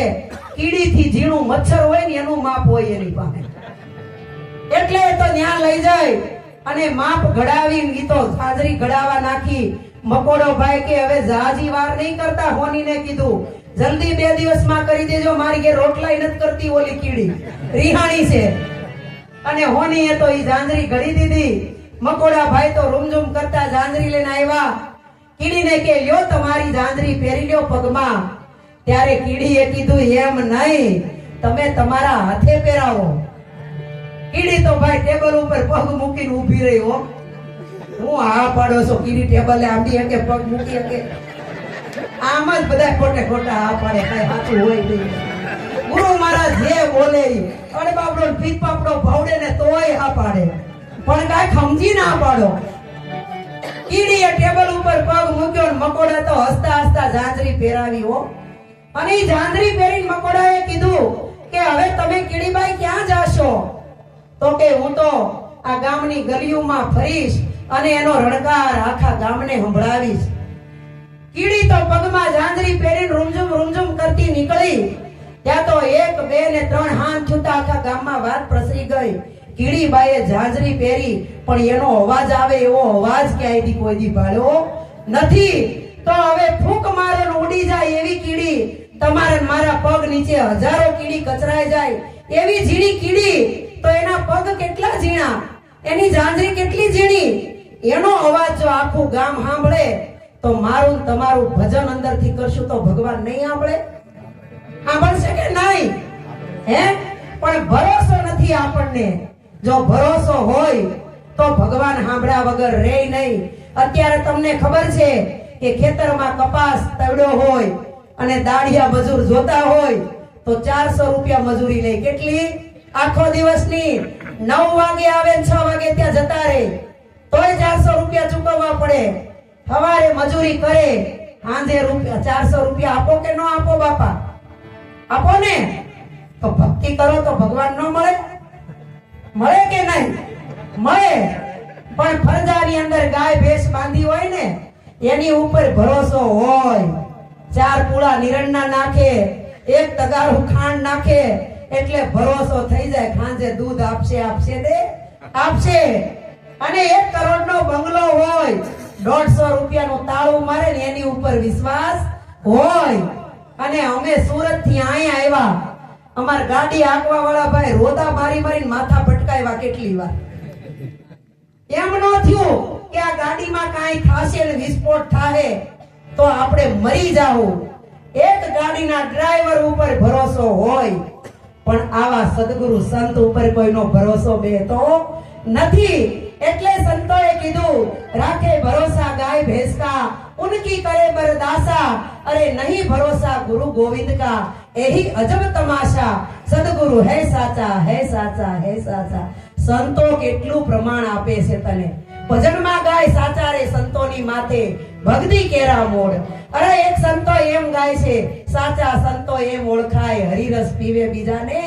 કીડીથી ઝીણું મચ્છર હોય ને એનું માપ હોય એની પાસે. એટલે તો ત્યાં લઈ જાય અને માપ ઘડાવીને ઈ તો હાજરી ઘડાવા નાખી. મકોડો ભાઈ કે હવે જાજી વાર નહીં કરતા. હોનીને કીધું જલ્દી 2 દિવસમાં કરી દેજો, મારી ઘેર રોટલાય નથી કરતી ઓલી કીડી, રિહાણી છે. અને હોનીએ તો ઈ ઝાંઝરી ઘડી દીધી. મકોડા ભાઈ તો રૂમઝૂમ કરતા ઝાંઝરી લઈને આવ્યા. કીડીને કે લ્યો તમારી ઝાંઝરી પહેરી લ્યો પગમાં. ત્યારે કીડીએ કીધું એમ નહીં, તમે તમારા હાથે પહેરાવો. કીડી તો ભાઈ ટેબલ ઉપર પગ મૂકીને ઊભી રહી. હો હું આ પાડો છો? કીડી ટેબલે આંબી કે પગ મૂકી કે આમ જ બધા ખોટે ખોટા આ પાડે, કઈ સાચું હોય નહીં. ગુરુ મહારાજ જે બોલે અરે બાપડો પીત પાપડો ભાવડે ને તોય આ પાડે, પણ કઈ સમજી ના પાડો. કીડીએ ટેબલ ઉપર પગ મૂક્યો ને મકોડા તો હસતા હસતા ઝાંઝરી પહેરાવી. હો અને ઈ ઝાંઝરી પહેરીને મકોડાએ કીધું કે હવે તમે કીડીબાઈ ક્યાં જાશો? તો કે હું તો આ ગામની ગલીઓમાં ફરીશ અને એનો રણકાર આખા ગામને સંભળાવીશ. કીડી તો પગમાં ઝાંઝરી પહેરીને રૂમઝૂમ કરતી નીકળી. ત્યાં તો 1 2 ને 3 હાથ છૂટા આખા ગામમાં વાત પ્રસરી ગઈ. કીડીબાઈએ ઝાંઝરી પહેરી પણ એનો અવાજ આવે એવો અવાજ ક્યાંયથી કોઈ દી ભાળ્યો નથી. તો હવે ફૂંક મારે ઉડી જાય એવી કીડી, તમારે મારા પગ નીચે હજારો કીડી કચરાઈ જાય એવી ઝીણી કીડી. તો એના પગ કેટલા ઝીણા, એની ઝાંઝરી કેટલી ઝીણી. એનો અવાજ જો આખું ગામ સાંભળે તો મારું તમારું ભજન અંદરથી કરશું તો ભગવાન નહીં સાંભળે? સાંભળશે કે નહીં? હે પણ ભરોસો નથી આપણને. જો ભરોસો હોય તો ભગવાન સાંભળ્યા વગર રહે નહીં. અત્યારે તમને ખબર છે કે ખેતરમાં કપાસ તવડ્યો હોય અને દાઢિયા મજૂર જોતા હોય તો 400 રૂપિયા મજૂરી લે. કેટલી? આખો દિવસની. 9 વાગે આવે 6 વાગે ત્યાં જતા રહે તોય 400 રૂપિયા ચૂકવવા પડે. સવારે મજૂરી કરે, સાંજે 400 રૂપિયા આપો કે ન આપો? બાપા આપો ને. તો ભક્તિ કરો તો ભગવાન ન મળે? મળે કે નહીં? મળે. પણ ફરજાની અંદર ગાય ભેંસ બાંધી હોય ને એની ઉપર ભરોસો હોય. 4 પૂળા નિરણના નાખે, 1 તગારું ખાંડ નાખે એટલે ભરોસો થઈ જાય ખાંજે દૂધ આપશે આપશે. અને 1 કરોડનો બંગલો હોય, 150 રૂપિયાનું તાળું મારે ને એની ઉપર વિશ્વાસ હોય. અને અમે સુરત થી અહીંયા આવ્યા, અમાર ગાડી આંકવા વાળા ભાઈ રોદા મારીને માથા ભટકાવ્યા કેટલી વાર. એમ ન થયું કે આ ગાડીમાં કાંઈ થાશે ને વિસ્ફોટ થાહે તો આપણે મરી જાવું. એક ગાડીના ડ્રાઈવર ઉપર ભરોસો હોય પણ આવા સદગુરુ સંત ઉપર કોઈનો ભરોસો બેતો નથી. એટલે સંતોએ કીધું રાખે ભરોસા ગાય ભેંસ કા, ઉનકી કરે બરદાસા, અરે નહીં ભરોસા ગુરુ ગોવિંદ કા, એહી અજબ તમાશા, સદગુરુ હે સાચા હે સાચા હે સાચા. સંતો કેટલું પ્રમાણ આપે છે તને. ભજનમાં ગાય સાચા રે સંતોની માથે ભક્તિ કેરા મોડ. અરે એક સંતો એમ ગાય છે સાચા સંતો એમ ઓળખાય, હરિરસ પીવે બીજાને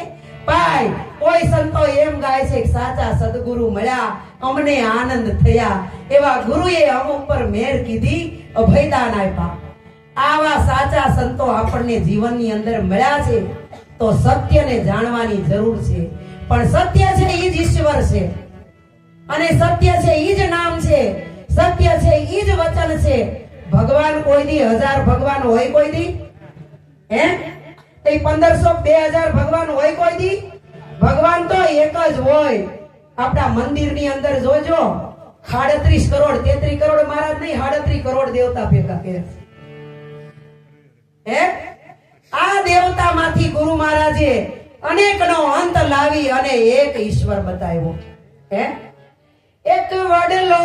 પાય. કોઈ સંતો એમ ગાય છે સાચા સદગુરુ મળ્યા અમને આનંદ થયા, એવા ગુરુએ અમ ઉપર મેર કીધી અભયદાન આપ્યા. આવા સાચા સંતો આપણને જીવનની અંદર મળ્યા છે તો સત્યને જાણવાની જરૂર છે. પણ સત્ય છે ઈ જ ઈશ્વર છે અને સત્ય છે ઈ જ નામ છે, સત્ય છે ઈ જ વચન છે. ભગવાન કોઈ દી 1000 ભગવાન હોય કોઈ દી? હે 1500 2000 ભગવાન હોય કોઈ દી? ભગવાન તો એક જ હોય. આપણા મંદિરની અંદર જોજો 37 કરોડ 33 કરોડ મહારાજ નહીં 37 કરોડ દેવતા ભેગા કર્યા. હે આ દેવતામાંથી ગુરુ મહારાજે અનેકનો અંત લાવી અને એક ઈશ્વર બતાવ્યો. હે એક વડલો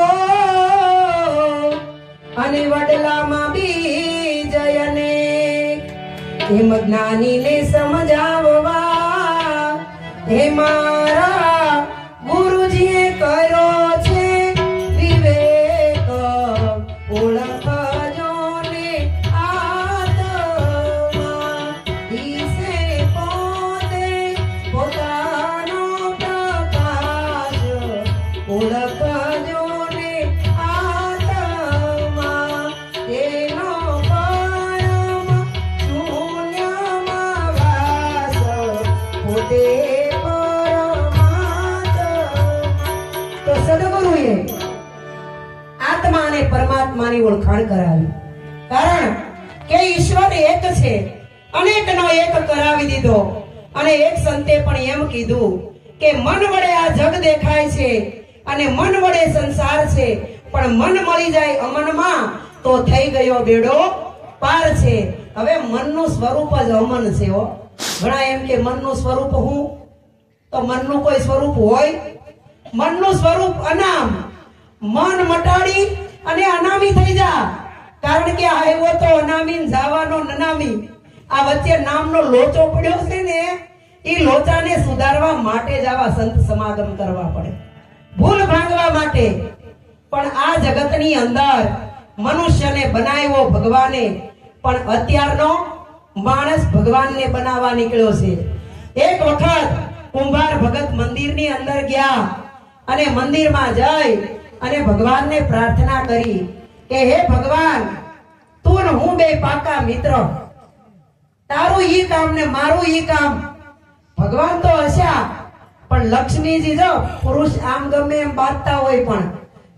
અને વડલામાં બીજ અનેક, એમ જ્ઞાનીને સમજાવવા હે મારા ગુરુજીએ કર્યો છે વિવેક. ઓળખજો ને આત્મા ઈસે પોતે પોતાનો પ્રકાશ. ઓળખજો ને આત્મા તેનો પરમ શૂન્યમાં વાસ. આત્માની ઓળખાણ કરાવી. કારણ કે ઈશ્વર એક છે, અનેકનો એક કરાવી દીધો. અને એક સંતે પણ એમ કીધું કે મન વડે આ જગ દેખાય છે અને મન વડે સંસાર છે, પણ મન મળી જાય અમનમાં તો થઈ ગયો બેડો પાર છે. હવે મનનું સ્વરૂપ જ અમન છે હો. ઘણા એમ કે મનનું સ્વરૂપ હું, તો મનનું કોઈ સ્વરૂપ હોય? મનનું સ્વરૂપ અનામ. મન મટાડી અને અનામી થઈ જા. કારણ કે આવ્યો તો અનામી, જવાનો નનામી. આ વચ્ચે નામનો લોચો પડ્યો છે ને, એ લોચાને સુધારવા માટે જ આવા સંત સમાગમ કરવા પડે, ભૂલ ભાંગવા માટે. પણ આ જગતની અંદર મનુષ્યને બનાવ્યો ભગવાને, પણ અત્યારનો માણસ ભગવાનને બનાવવા નીકળ્યો છે. એક વખત કુંભાર ભગત મંદિરની અંદર ગયા અને મંદિરમાં જઈ અને ભગવાનને પ્રાર્થના કરી કે હે ભગવાન, તું ને હું બે પાકા મિત્ર, તારું ઈ કામ ને મારું ઈ કામ. ભગવાન તો હસ્યા, પણ લક્ષ્મીજી જો પુરુષ આમ ગમે એમ બાંધતા હોય, પણ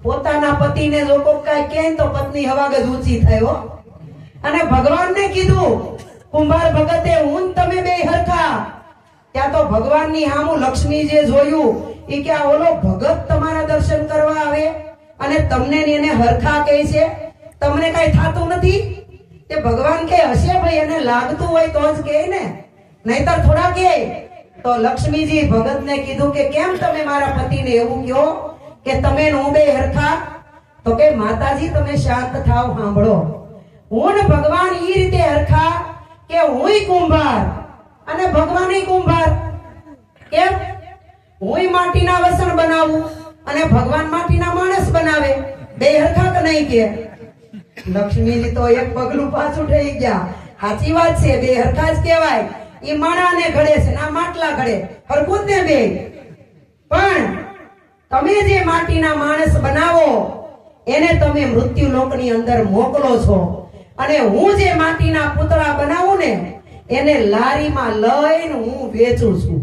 પોતાના પતિને જો કોઈ કાંઈ કહે તો પત્ની હવાગજ ઊંચી થાય હો. અને ભગવાનને કીધું, કુંભાર ભગતે હું તમે બે હરખા. ત્યાં તો ભગવાનની સામું લક્ષ્મીજીએ જોયું, એ કે આ ઓલો ભગત તમારા દર્શન કરવા આવે અને તમને એને હરખા કહે છે, તમને કઈ થાતું નથી? તે ભગવાન કે હશે ભાઈ, એને લાગતું હોય તો જ કહે ને, નહીતર થોડા કહે. તો લક્ષ્મીજી ભગતને કીધું કે કેમ તમે મારા પતિને એવું કહો કે તમે હું બે હરખા? તો કે માતાજી તમે શાંત થાવ, સાંભળો. હું ને ભગવાન ઈ રીતે હરખા કે હુંય કુંભાર અને ભગવાનય કુંભાર. કેમ? હુંય માટીના વસણ બનાવું અને ભગવાન માટીના માણસ બનાવે. બે હરખા કે નહીં? કે લક્ષ્મીજી તો એક પગલું પાછું થઈ ગયા. સાચી વાત છે, બે હરખા જ કહેવાય. ઈ માણાને ઘડે છે ને આ માટલા ઘડે, હરખું જ ને બે. પણ તમે જે માટીના માણસ બનાવો એને તમે મૃત્યુ લોકની અંદર મોકલો છો, અને હું જે માટીના પૂતળા બનાવું ને એને લારીમાં લઈને હું વેચું છું.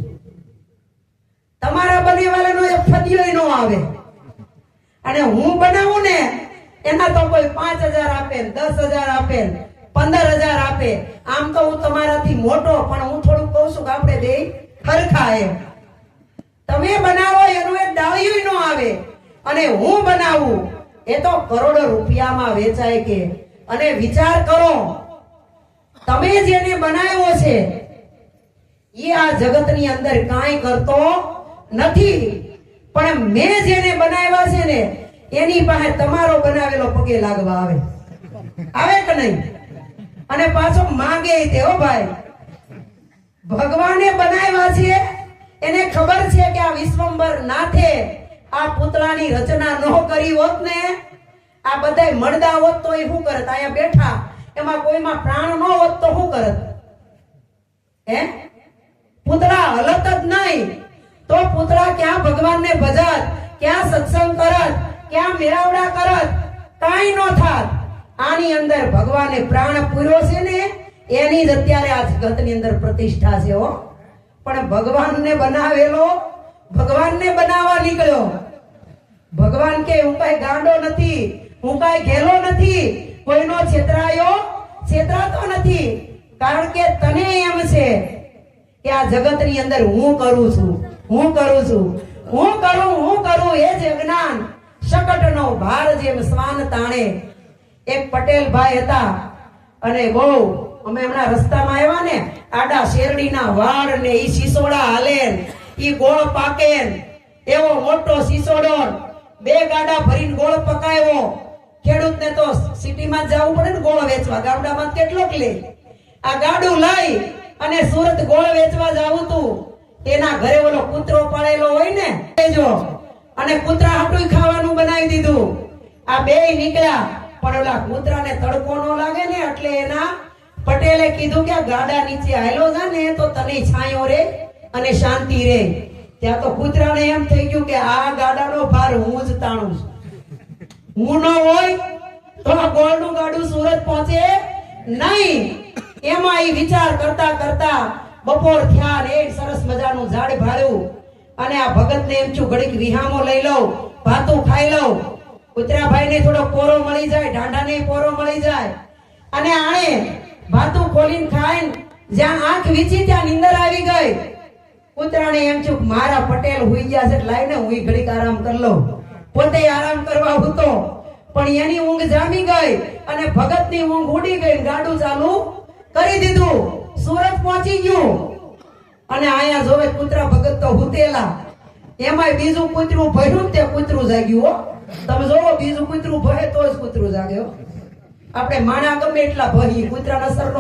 તમારા બનેવાલાનો એક ફદિયો ન આવે. અને હું બનાવું ને એના તો કોઈ 5,000 આપે, 10,000 આપે, 15,000 આપે. આમ તો હું તમારાથી મોટો, પણ હું થોડું કહું છું કે આપણે બે હરખા. એમ તમે બનાવો એનું એક ડાળિયું ન આવે, અને હું બનાવું એ તો કરોડો રૂપિયામાં વેચાય. કે અને વિચાર કરો, તમે જેને બનાવ્યો છે એ આ જગતની અંદર કાંઈ કરતો નથી, પણ મેં જેને બનાવ્યા છે ને એની પાસે તમારો બનાવેલો પગે લાગવા આવે. આવે કે નહીં? અને પાછો માંગે તે. હો ભાઈ, ભગવાને બનાવ્યા છે, એને ખબર છે કે આ વિશ્વંભર નાથે આ પૂતળાની રચના ન કરી હોત ને, આ બધાય મળદા હોત તો એ શું કરત? અહીંયા બેઠા એમાં કોઈમાં પ્રાણ ન હોત તો શું કરત? હે? પૂતળા હલત જ નહીં તો પૂતળા ક્યાં ભગવાનને ભજત, ક્યાં સત્સંગ કરત, ક્યાં મેળાવડા કરત? કાંઈ ન થાત. આની અંદર ભગવાને પ્રાણ પૂર્યો છે ને એની જ અત્યારે આ જગતની અંદર પ્રતિષ્ઠા છે હો. પણ ભગવાનને બનાવેલો, ભગવાનને બનાવવા નીકળ્યો. ભગવાન કે હું કઈ ગાંડો નથી, હું કઈ ઘેલો નથી, કોઈનો છેતરાતો નથી. કારણ કે તને એમ છે કે આ જગતની અંદર હું કરું છું, હું કરું છું, હું કરું એ જ જ્ઞાન. શકટનો ભાર જેમ શ્વાન તાણે. એક પટેલ ભાઈ હતા અને બહુ, અમે હમણાં રસ્તામાં આવ્યા ને, આડા શેરડીના વાળ ને ઈ સિસોડા હાલે, ઈ ગોળ પાકે, એવો મોટો સિસોડો 2 ગાડા ભરીને ગોળ પકાવ્યો. ખેડૂતને તો સિટીમાં જવું પડે ને ગોળ વેચવા, ગામડામાં કેટલોક લે. આ ગાડું લઈ અને સુરત ગોળ વેચવા જાવું તું. તેના ઘરે ઓલો કૂતરો પાળેલો હોય ને જો, અને કૂતરા હાટું ખાવાનું બનાવી દીધું. આ બેય નીકળ્યા, પણ ઓલા કૂતરાને તડકો ન લાગે ને એટલે એના પટેલે કીધું કે આ ગાડા નીચે હાલો જા ને તો તને છાંયો રે અને શાંતિ રે. ત્યાં તો કૂતરાને એમ થઈ ગયું કે આ ગાડાનો ભાર હું જ તાણું છું, હું ન હોય તો આ ગોળનું ગાડું સુરત પહોંચે નહીં. એમાં એ વિચાર કરતા કરતા બપોર થયા ને એક સરસ મજાનું ઝાડ ભાળ્યું અને આ ભગતને એમ છું ઘડીક વિહામો લઈ લઉં, ભાતું ખાઈ લઉં. કુતરાભાઈને થોડો પોરો મળી જાય, ઢાંઢાને પોરો મળી જાય, અને આણે ભાતું ખોલીને ખાઈને જ્યાં આંખ વીંચી ત્યાં નીંદર આવી ગઈ. કૂતરાને એમ થયું મારા પટેલ હુઈ ગયા છે, લાઈને હું ઘડીક આરામ કરી લઉં. પોતે આરામ કરવા હતો, પણ એની ઊંઘ જામી ગઈ અને ભગતની ઊંઘ ઉડી ગઈ. ગાડું ચાલુ કરી દીધું, સુરત પહોંચી ગયું. અને આયા જોવે કૂતરા ભગત તો હુતેલા, એમાંય બીજું કૂતરું ભર્યું, તે કૂતરું જાગ્યું. હો, તમે જોવો, બીજું કૂતરું ભરે તો જ કૂતરું જાગે. આપણે માણા ગમે એટલા ભરીએ, કૂતરાને અસર ન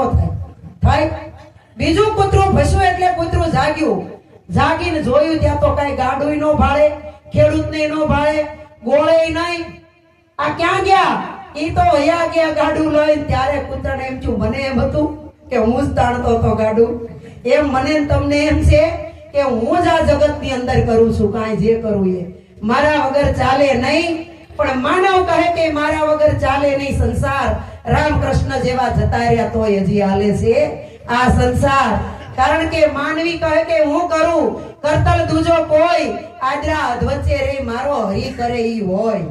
થાય. બીજું કૂતરું ભસ્યું એટલે કૂતરું જાગ્યું. જાગીને જોયું ત્યાં તો કઈ ગાડું નો ભાળે, ખેડૂતને નો ભાળે, ગોળે નહીં. આ ક્યાં ગયા? ઈ તો હયા ગયા ગાડું લઈને. ત્યારે કૂતરાને એમ થયું, મને એમ હતું કે હું જ તાણતો હતો ગાડું, એમ મને તમને એમ છે કે હું જ આ જગતની અંદર કરું છું, કાંઈ જે કરું એ મારા વગર ચાલે નહીં. પણ માનવ કહે કે મારા વગર ચાલે નહીં સંસાર. રામકૃષ્ણ જેવા જતા રહ્યા તોય હજી હાલે છે આ સંસાર. કારણ કે માનવી કહે કે હું કરું, કરતલ દૂજો કોઈ, આદરા અધવચ્ચે રે મારો હરી કરે ઈ હોય.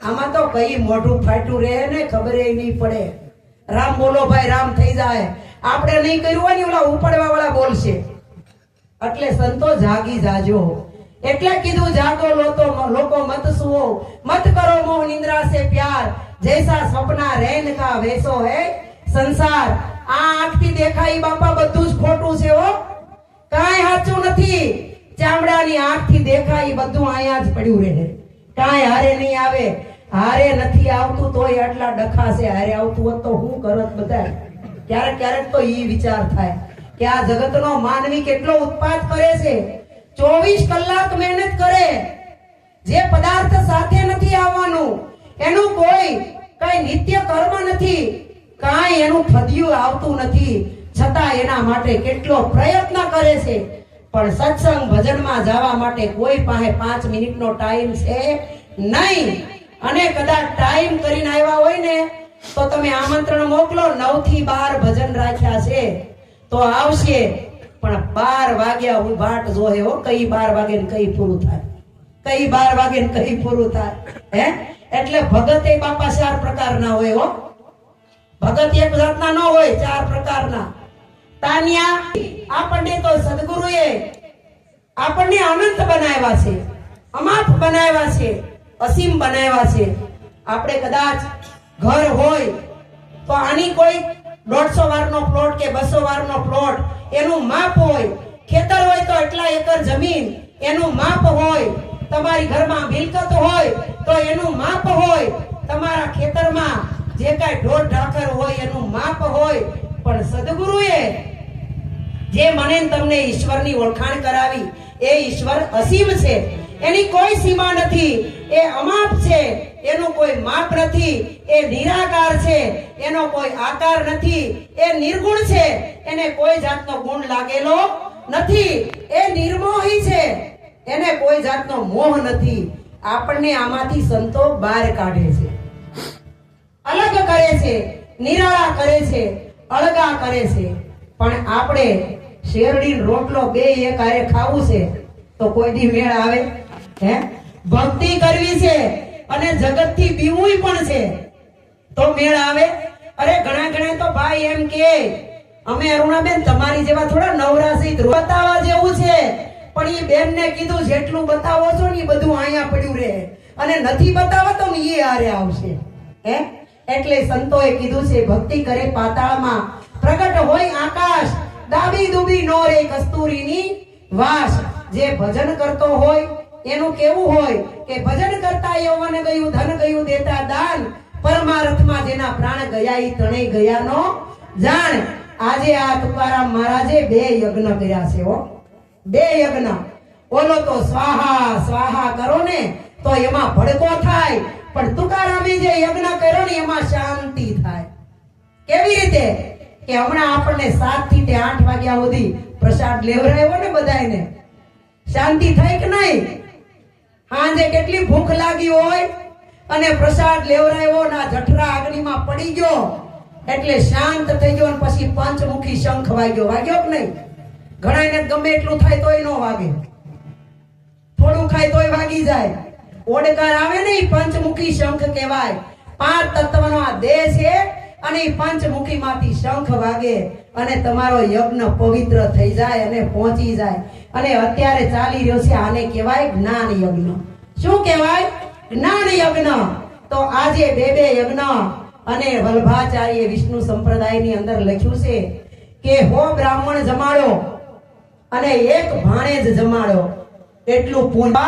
આમાં તો કઈ મોઢું ફાટ્યું રહે ને ખબર નહીં પડે. રામ બોલો ભાઈ, રામ થઈ જાય. આપણે નહીં કર્યું હોય ને ઓલા ઉપડવા વાળા બોલશે. એટલે સંતો જાગી જાજો. એટલે કીધું જાગો લોકો મત સુઓ, મત કરો મોહ નિંદ્રા સે પ્યાર, જૈસા સપના રૈન કા વૈસો હે સંસાર. આ આંખથી દેખાય બાપા બધું જ ખોટું છે. હો, કાંઈ સાચું નથી. ચામડાની આંખથી દેખાય બધું અહીંયા જ પડ્યું રહે, કાંઈ હારે નહીં આવે. હારે નથી આવતું તોય આટલા ડખા છે. હારે આવતું હોત તો હું કરત બધા. ક્યારેક ક્યારેક તો ઈ વિચાર થાય કે આ જગતનો માનવી કેટલો ઉત્પાદ કરે છે. 24 કલાક મહેનત કરે. જે પદાર્થ સાથે નથી આવવાનું, એનું કોઈ કઈ નિત્ય કર્મ નથી, કાંઈ એનું ફદિયું આવતું નથી, છતાં એના માટે કેટલો પ્રયત્ન કરે છે. પણ સત્સંગ ભજનમાં જવા માટે કોઈ પાસે 5 મિનિટનો ટાઈમ છે નહીં. અને કદાચ ટાઈમ કરીને આવ્યા હોય ને તો તમે આમંત્રણ મોકલો, 9 થી 12 ભજન રાખ્યા છે તો આવશે. પણ 12 વાગ્યા હું વાટ જોહે. હો, કઈ 12 વાગે ને કઈ પૂરું થાય, કઈ 12 વાગે ને કઈ પૂરું થાય. હે, એટલે ભગત એ બાપા 4 પ્રકારના હોય. હો, ભગત એક જાતના ન હોય, 4 પ્રકારના. તાન્યા આપણને તો સદગુરુએ આપણને અનંત બનાવ્યા છે, અમાપ બનાવ્યા છે, અસીમ બનાવ્યા છે. આપણે કદાચ ઘર હોય તો આની કોઈ 150 વારનો પ્લોટ કે 200 વારનો પ્લોટ એનું માપ હોય. ખેતર હોય તો એટલા એકર જમીન એનું માપ હોય. તમારી ઘરમાં મિલકત હોય તો એનું માપ હોય. તમારા ખેતરમાં જે કાંઈ ઢોર ઢાકર હોય એનું માપ હોય. પણ સદગુરુએ જે મને તમને ઈશ્વરની ઓળખાણ કરાવી, એ ઈશ્વર અસીમ છે, એની કોઈ સીમા નથી. એ અમાપ છે, એનું કોઈ માપ નથી. એ નિરાકાર છે, એનો કોઈ આકાર નથી. એ નિર્ગુણ છે, એને કોઈ જાતનો ગુણ લાગેલો નથી. એ નિર્મોહી છે, એને કોઈ જાતનો મોહ નથી. આપણને આમાંથી સંતો બહાર કાઢે છે, અલગ કરે છે, નિરાળા કરે છે, અળગા કરે છે. પણ આપણે શેરડી રોટલો બે એક હારે ખાવું છે તો કોઈ દી મેળ આવે? હે, ભક્તિ કરવી છે અને જગતથી બીવું પણ છે તો મેળ આવે? અરે ઘણા તો ભાઈ એમ કે અમે અરુણાબેન તમારી જેવા થોડા નવરાશી બતાવવા જેવું છે, પણ એ બેન ને કીધું જેટલું બતાવો છો ને એ બધું અહીંયા પડ્યું રહે, અને નથી બતાવો તો ને એ હારે આવશે. હે, એટલે સંતોએ કીધું છે ભક્તિ કરે પાતાળમાં, પ્રગટ હોય આકાશ, દાબી દુબી નો રે કસ્તુરીની વાસ. જે ભજન કરતો હોય એનું કેવું હોય કે ભજન કરતા યૌવન ગયું, ધન ગયું, દેતા દાન, પરમાર્થમાં જેના પ્રાણ ગયા ઈ ત્રણેય ગયાનો જાણ. આજે આ તુકારામ મહારાજે 2 યજ્ઞ કર્યા છે. હો, 2 યજ્ઞ. ઓલો તો સ્વાહા સ્વાહા કરો ને તો એમાં ભડકો થાય, પણ તુકારામે જે યજ્ઞ કર્યો ને એમાં શાંતિ થાય. કેવી રીતે કે હમણાં આપણને 7 થી 8 વાગ્યા સુધી પ્રસાદ લેવરાયો ને બધાને, શાંતિ થાય કે નહીં? હાંજે કેટલી ભૂખ લાગી હોય અને પ્રસાદ લેવરાયો ના જઠરા અગ્નિમાં પડી ગયો એટલે શાંત થઈ ગયો, અને પછી પંચમુખી શંખ વાગ્યો. વાગ્યો કે નહીં? ઘણાને ગમે એટલું થાય તોય નો વાગે, થોડું ખાય તોય વાગી જાય. ઓડકાર આવે ને એ પંચમુખી શંખ કહેવાય. 5 તત્વનો આ દેહ છે અને એ પંચમુખીમાંથી શંખ વાગે અને તમારો યજ્ઞ પવિત્ર થઈ જાય અને પહોંચી જાય. અને અત્યારે ચાલી રહ્યો છે આને કહેવાય જ્ઞાન યજ્ઞ. શું કહેવાય? જ્ઞાન યજ્ઞ. તો આજે બે યજ્ઞ અને વલ્ભાચાર્ય વિષ્ણુ સંપ્રદાયની અંદર લખ્યું છે કે હો બ્રાહ્મણ જમાડો અને એક ભાણેજ જમાડો. એટલું પુણ્ય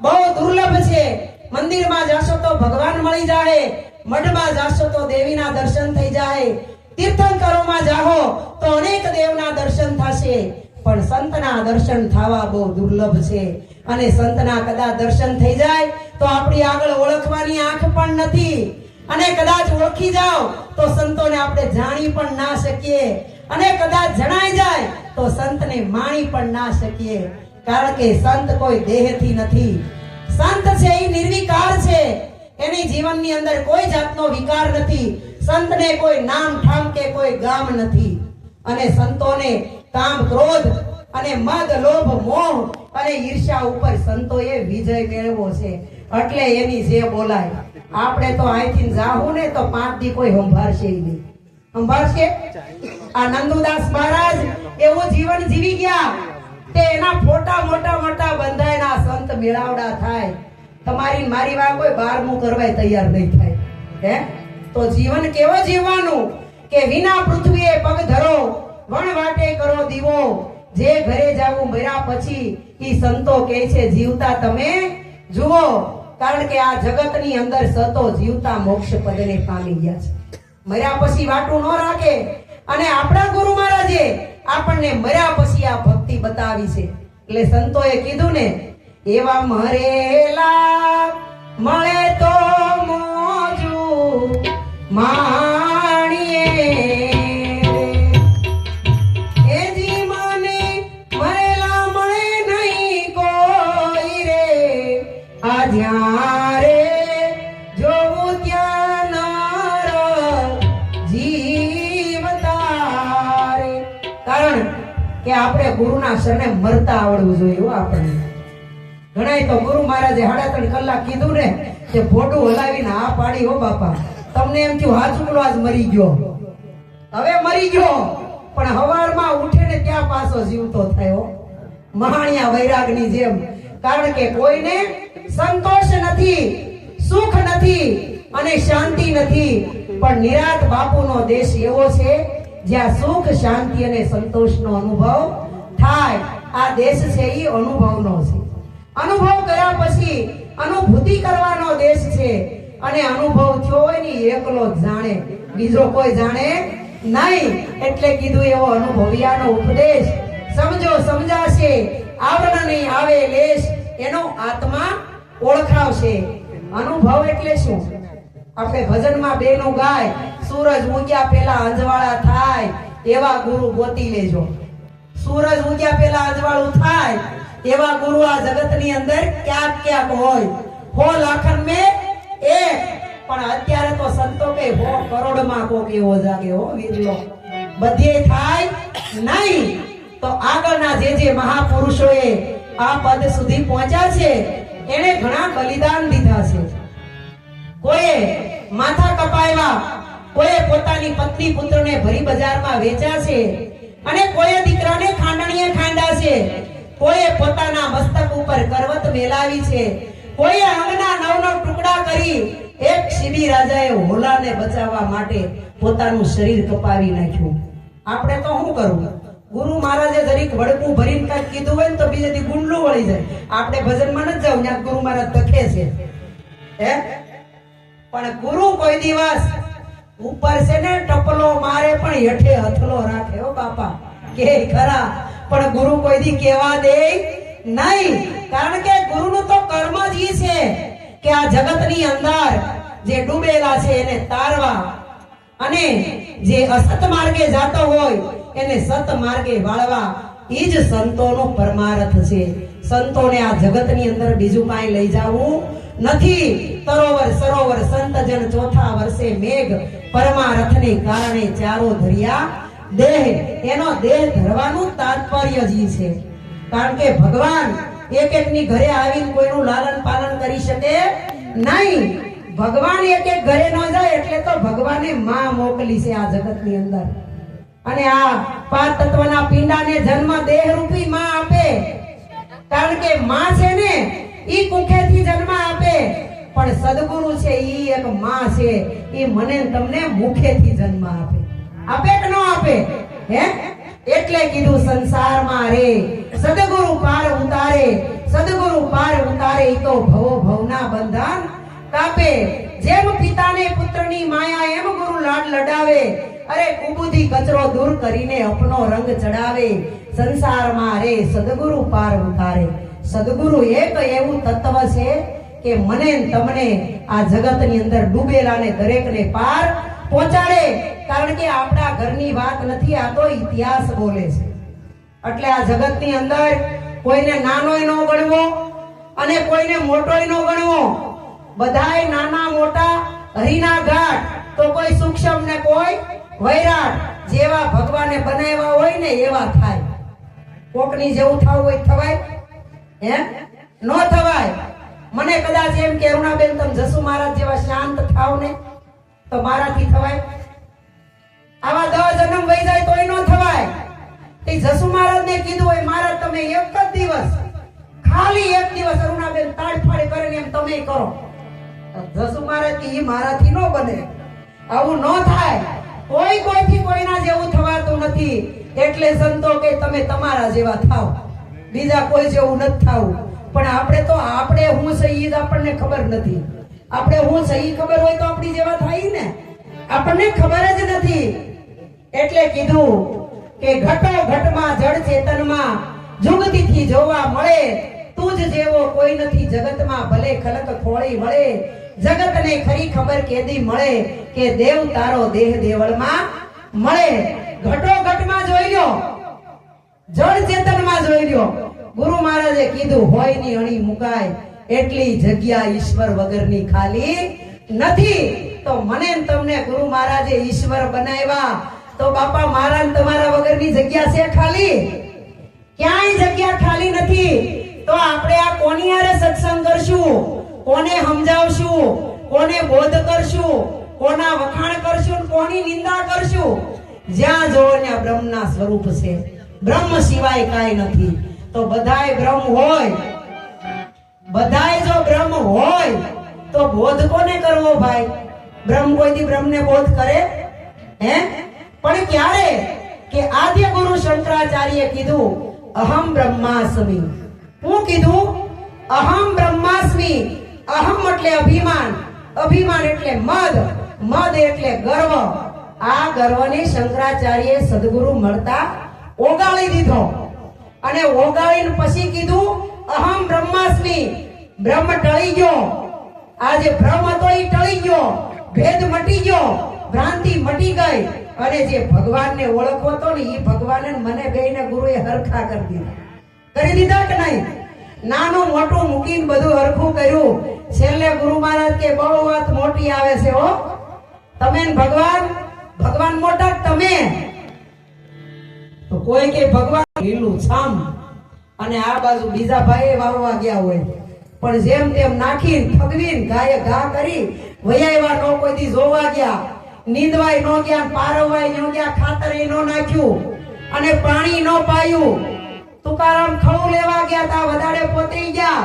બહુ દુર્લભ છે. મંદિરમાં જાશો તો ભગવાન મળી જાય, મઠમાં જાશો તો દેવીના દર્શન થઈ જાય, તીર્થંકરોમાં જાહો તો અનેક દેવના દર્શન થશે, પણ સંતના દર્શન થવા બહુ દુર્લભ છે. અને સંતના કદાચ દર્શન થઈ જાય તો આપણી આગળ ઓળખવાની આંખ પણ નથી, અને કદાચ ઓળખી જાવ તો સંતોને આપણે જાણી પણ ના શકીએ, અને કદાચ જણાઈ જાય તો સંતને માણી પણ ના શકીએ. કારણ કે સંત કોઈ દેહથી નથી. સંત છે એ નિર્વિકાર છે. એની જીવનની અંદર કોઈ જાતનો વિકાર નથી. સંતને કોઈ નામ ઠામ કે કોઈ ગામ નથી. અને સંતોને કામ ક્રોધ અને મદ લોભ મોહ અને ઈર્ષ્યા ઉપર સંતોએ વિજય મેળવ્યો છે. એટલે એની જે બોલાય આપણે તો અહીંથી જાહું ને તો 5 દી કોઈ સંભાળશે નહીં. સંભાળશે? આ નંદુદાસ મહારાજ એવું જીવન જીવી ગયા તે એના ફોટા મોટા બંધાયના સંત મેળાવડા થાય. તમારી મારી વાત કોઈ 12મું કરવા તૈયાર નહીં થાય. હે તો જીવન કેવો જીવવાનું કે વિના પૃથ્વીએ પગ ધરો, વણ વાટે કરો દીવો, જે ઘરે જાવું મર્યા પછી ઈ સંતો કહે છે જીવતા તમે જુઓ. કારણ કે આ જગતની અંદર સતો જીવતા મોક્ષ પદને પામી ગયા છે. મર્યા પછી વાટું ન રાખે. અને આપણા ગુરુ મહારાજે આપણને મર્યા પછી આ ભક્તિ બતાવી છે. એટલે સંતોએ કીધું ને, એવા મરેલા મળે તો મોજુ માણીએ, એ જીવને મરેલા મળે નહીં કોઈ રે, આ જ્યારે જોવું ત્યાં નર જીવતા રે. કારણ કે આપણે ગુરુના શરણે મરતા આવડવું જોઈએ. આપણને ઘણાય તો ગુરુ મહારાજે 3.5 કલાક કીધું ને તે ફોટો હલાવીને આ પાડી. હો બાપા, તમને એમ થયું હા ચૂકલો આજ મરી ગયો, હવે મરી ગયો, પણ હવારમાં ઉઠે ને ત્યાં પાછો જીવતો થયો મહાણિયા વૈરાગની જેમ. કારણ કે કોઈને સંતોષ નથી, સુખ નથી અને શાંતિ નથી. પણ નિરાત બાપુનો દેશ એવો છે જ્યાં સુખ શાંતિ અને સંતોષનો અનુભવ થાય. આ દેશ છે એ અનુભવનો છે. અનુભવ કર્યા પછી અનુભૂતિ કરવાનો દેશ છે. અને અનુભવ થયો હોય ને એકલો જ જાણે, બીજો કોઈ જાણે નહીં. એટલે કીધું એવો અનુભવિયાનો ઉપદેશ સમજો સમજાશે, આવરણ નહીં આવે લેશ, એનો આત્મા ઓળખાવશે. અનુભવ એટલે શું? આપણે ભજનમાં બેનું ગાય, સૂરજ ઉગ્યા પહેલા અંજવાળા થાય એવા ગુરુ ગોતી લેજો. સૂરજ ઉગ્યા પહેલા અંજવાળું થાય એવા ગુરુ આ જગતની અંદર ક્યાંક ક્યાંક હોય. 100 લાખ મેં એક. પણ અત્યારે તો સંતો કે 100 કરોડમાં કોક એવો જાગે. હો વીરલો, બધે થાય નહીં. તો આગળના જે મહાપુરુષોએ આ પદ સુધી પહોંચ્યા છે એને ઘણા બલિદાન દીધા છે. કોઈએ માથા કપાવ્યા, કોઈએ પોતાની પત્ની પુત્રને ભરી બજારમાં વેચ્યા છે, અને કોઈએ દીકરાને ખાંડણીએ ખાંડા છે, કોઈએ પોતાના મસ્તક ઉપર કરવત મેલાવી છે, કોઈએ અંગના 9 ટુકડા કરી. એક શિબી રાજાએ હોલાને બચાવવા માટે પોતાનું શરીર કપાવી નાખ્યું. આપણે તો શું કરવું? ગુરુ મહારાજે જરીક વડકું ભરીને કાંઈક કીધું હોય ને તો બીજે દી ગુંડલું વળી જાય. આપણે ભજનમાં નથી જાવ, ત્યાં ગુરુ મહારાજ તકે છે. હે પણ ગુરુ કોઈ દિવસ ઉપર છે ને ટપલો મારે પણ હેઠે હથલો રાખે. હો બાપા કે ખરા, પણ ગુરુ કોઈ દી કહેવા દે નહીં. કારણ કે ગુરુનું તો કર્મ જ ઈ છે કે આ જગતની અંદર જે ડૂબેલા છે એને તારવા, અને જે અસત માર્ગે જાતો હોય એને સત માર્ગે વાળવા. ઈ જ સંતોનો પરમાર્થ છે. સંતોને આ જગતની અંદર બીજું કાંઈ લઈ જવું નથી. તરોવર સરોવર સંતજન ચોથા વર્ષે મેઘ, પરમાર્થને કારણે ચારો ધર્યા દેહ. એનો દેહ ધરવાનું તાત્પર્ય જ છે. કારણ કે ભગવાન એક એકની ઘરે આવીને કોઈનું લાલન પાલન કરી શકે નહીં. ભગવાન એક એક ઘરે ન જાય એટલે તો ભગવાને માં મોકલી છે આ જગતની અંદર. અને આ પાંચ તત્વના પિંડાને જન્મ દેહ રૂપી માં આપે. કારણ કે માં છે ને ઈ કુખેથી જન્મ આપે, પણ સદગુરુ છે ઈ એક માં છે, ઈ મને તમને મુખેથી જન્મ આપે. આપે કે ન આપે? હે એટલે કીધું સંસારમાં રે સદગુરુ પાર ઉતારે, સદગુરુ પાર ઉતારે ઈ તો ભવો ભવના બંધન કાપે. જેમ પિતાને પુત્રની માયા એમ ગુરુ લાડ લડાવે, અરે કુબુધી કચરો દૂર કરીને અપનો રંગ ચડાવે. સંસારમાં રે સદગુરુ પાર ઉતારે. સદગુરુ એક એવું તત્વ છે કે મને તમને આ જગતની અંદર ડૂબેલાને દરેકને પાર પહોંચાડે. કારણ કે આપણા ઘરની વાત નથી, આ તો ઇતિહાસ બોલે છે. એટલે આ જગતની અંદર કોઈને નાનોય ન ગણવો અને કોઈને મોટોય ન ગણવો. બધાય નાના મોટા હરિના ઘાટ. તો કોઈ સૂક્ષ્મ ને કોઈ વૈરાટ. જેવા ભગવાને બનાવ્યા હોય ને એવા થાય. કોકની જેવું થવું હોય થવાય? હે નો થવાય. મને કદાચ એમ કે અરુણાબેન તમે જસુ મહારાજ જેવા શાંત થાવ ને તો મારાથી થવાય? આવા 10 જન્મ વહી જાય તોય નો થવાય. તે જસુ મહારાજને કીધું હોય મહારાજ તમે એક જ દિવસ, ખાલી એક દિવસ અરુણાબેન તાડફાડ કરીને એમ તમે કરો. જસુ મહારાજ કે ઈ મારાથી નો બને, આવું નો થાય. કોઈ કોઈથી કોઈના જેવું થવાતું નથી. એટલે સંતો કે તમે તમારા જેવા થાવ, બીજા કોઈ જેવું નથી થાવું. પણ આપણે હું છે ઈ જ આપણને ખબર નથી. આપણે હું છે ઈ ખબર હોય તો આપણી જેવા થાય ને, આપણને ખબર જ નથી. એટલે કીધું કે ઘટો ઘટમાં જળ ચેતનમાં જુગતીથી જોવા મળે. તું જ જેવો કોઈ નથી જગતમાં, ભલે ખલક ખોળી વળે. જગતને ખરી ખબર કેદી મળે કે દેવ તારો દેહ દેવળમાં મળે. ઘટો ઘટમાં જોઈ લ્યો, જળ ચેતનમાં જોઈ લ્યો. ગુરુ મહારાજે કીધું હોય ની અણી મુકાય, એટલી જગ્યા ઈશ્વર વગરની ખાલી નથી. તો મને તમને ગુરુ મહારાજે ઈશ્વર બનાવ્યા, તો બાપા મારા ને તમારા વગરની જગ્યા છે ખાલી? ક્યાંય જગ્યા ખાલી નથી. તો આપણે આ કોની હારે સત્સંગ કરશું, કોને સમજાવશું, કોને બોધ કરશું, કોના વખાણ કરશું, કોની નિંદા કરશું? જ્યાં જોવો ત્યાં બ્રહ્મના સ્વરૂપ છે, બ્રહ્મ સિવાય કાંઈ નથી. તો બધાય બ્રહ્મ હોય, બધાય જો બ્રહ્મ હોય તો બોધ કોને કરવો ભાઈ? બ્રહ્મ કોઈથી બ્રહ્મને બોધ કરે? હે પણ ક્યારે? કે આદ્ય ગુરુ શંકરાચાર્ય કીધું અહમ બ્રહ્માસ્મિ. હું કીધું અહમ બ્રહ્માસ્મિ. અહમ એટલે અભિમાન, અભિમાન એટલે મદ, મદ એટલે ગર્વ. આ ગર્વને શંકરાચાર્ય સદગુરુ મળતા ઓગાળી દીધો. અને ઓગાળીને પછી કીધું અહમ બ્રહ્માસ્મિ. બ્રહ્મ ટળી ગયો. આ જે ભ્રમ હતો એ ટળી ગયો, ભેદ મટી ગયો, ભ્રાંતિ મટી ગઈ. અને જે ભગવાનને ઓળખવો હતો ને એ ભગવાને મને બેયને ગુરુએ હરખા કરી દીધા કે નહીં? નાનું મોટું મૂકીને બધું હરખું કર્યું. છેલ્લે ગુરુ મહારાજ કે બહુ વાત મોટી આવે છે હો, તમે ભગવાન, ભગવાન મોટા તમે. તો કોઈ કે ભગવાન લીલું છામ, અને આ બાજુ બીજા ભાઈ વાવવા ગયા હોય, પણ જેમ તેમ નાખીને ઠગવીને ગાયે ઘા કરી વયાવ્યા. નો કોઈ દી જોવા ગયા, નીંદવાય નો ગયા, પારવાય નો ગયા, ખાતરે નો નાખ્યું અને પાણી નો પાયું. તુકારામ ખળું લેવા ગયા તા, વધારે પોતે ગયા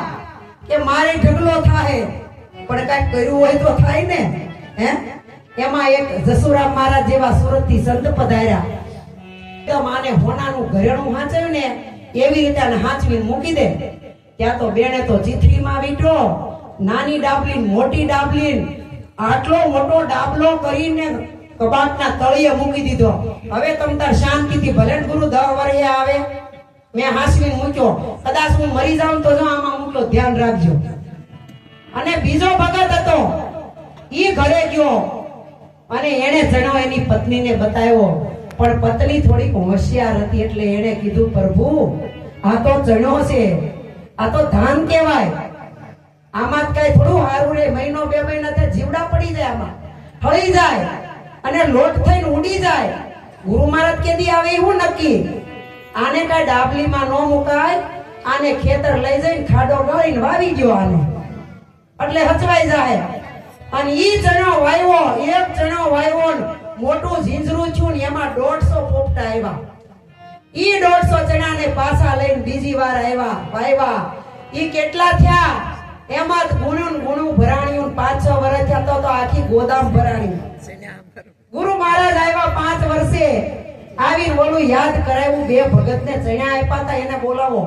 કે મારે ઢગલો થાય, પણ કઈક કર્યું હોય તો થાય ને. હે એમાં એક જસુરામ મહારાજ જેવા સુરત થી સંત પધાર્યા. માને હોનાનું ઘરેણું હાંચવ્યું ને એવી રીતે હાંચવીને મૂકી દે. ત્યાં તો બેને તો ચીથડીમાં વીંટો, નાની ડાબલી મોટી ડાબલી, આટલો મોટો ડાબલો કરીને કબાટના તળિયે મૂકી દીધો. હવે તમ તાર શાંતિથી ભલે ગુરુ 10 વર્ષે આવે, મેં હાંસવીને મૂક્યો, કદાચ હું મરી જાઉં તો જો આમાં મૂકલો, ધ્યાન રાખજો. અને બીજો ભગત હતો, ઈ ઘરે ગયો અને એને જણો એની પત્નીને બતાવ્યો. પણ પત્ની થોડીક હોશિયાર હતી એટલે એને કીધું પ્રભુ આ તો ચણ્યો છે, આ તો ધાન કહેવાય, આમાં કઈ થોડું હારું રે, મહિનો 2 મહિના થાય જીવડા પડી જાય, આમાં હળી જાય અને લોટ થઈને ઉડી જાય. ગુરુ મહારાજ કેદી આવે એવું નક્કી. આને કઈ ડાબલીમાં ન મુકાય, આને ખેતર લઈ જઈને ખાડો ગાળીને વાવી ગયો આને, એટલે હચવાઈ જાય. અને ઈ ચણો વાવ્યો, એક ચણો વાવ્યો ને મોટું ઝીંઝરું થયું ને એમાં 150 પોપટા આવ્યા. ઈ 150 ચણાને પાછા લઈને બીજી વાર આવ્યા વાવ્યા. ઈ કેટલા થયા? એમાં ગુણું ભરાણ્યું. 5-6 વર્ષ થયા તો આખી ગોદામ ભરાણી. ગુરુ મહારાજ આવ્યા 5 વર્ષે, આવીને ઓલું યાદ કરાવ્યું. 2 ભગતને ચણા આપ્યા હતા, એને બોલાવો.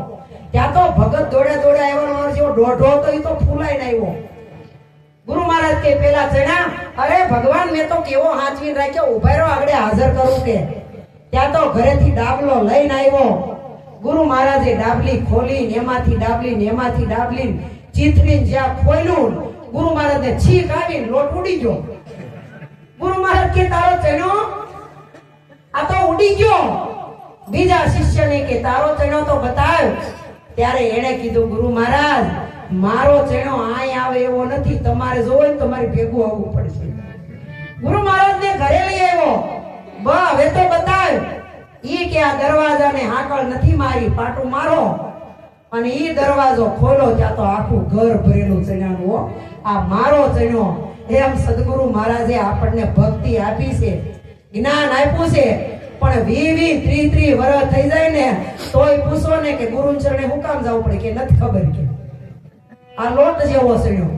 ત્યાં તો ભગત દોડે આવ્યો, જેવો દોઢો તો ઈ તો ફૂલાઈને આવ્યો. ગુરુ મહારાજ કે પેલા ચણા, અરે ભગવાન મેં તો કેવો હાંચવીને રાખ્યો, ઉભા રહો આગળ હાજર કરું કે. ત્યાં તો ઘરેથી ડાબલો લઈને આવ્યો. ગુરુ મહારાજે ડાબલી ખોલી, એમાંથી ડાબલી ચીથડીને જ્યાં ખોલ્યું, ગુરુ મહારાજને છીક આવીને લોટ ઉડી ગયો. ગુરુ મહારાજ કે તારો ચણો આ તો ઉડી ગયો. બીજા શિષ્યને કે તારો ચણો તો બતાવ. ત્યારે એણે કીધું, ગુરુ મહારાજ મારો ચણો આય આવે એવો નથી, તમારે જોવો ને તમારે ભેગું આવવું પડશે. ગુરુ મહારાજને ઘરે લઈ આવ્યો. હવે તો બતાવ. ઈ કે આ દરવાજાને હાકળ નથી મારી, પાટું મારો. અને ઈ દરવાજો ખોલો, ત્યાં તો આખું ઘર ભરેલું ચણાનું. આ મારો ચણો. એમ સદગુરુ મહારાજે આપણને ભક્તિ આપી છે, જ્ઞાન આપ્યું છે. પણ 20-30 વર્ષ થઈ જાય ને તોય પૂછો ને કે ગુરુ ચરણે હું કામ જવું પડે, કે નથી ખબર કે આ લોટ જેવો ચણ્યો.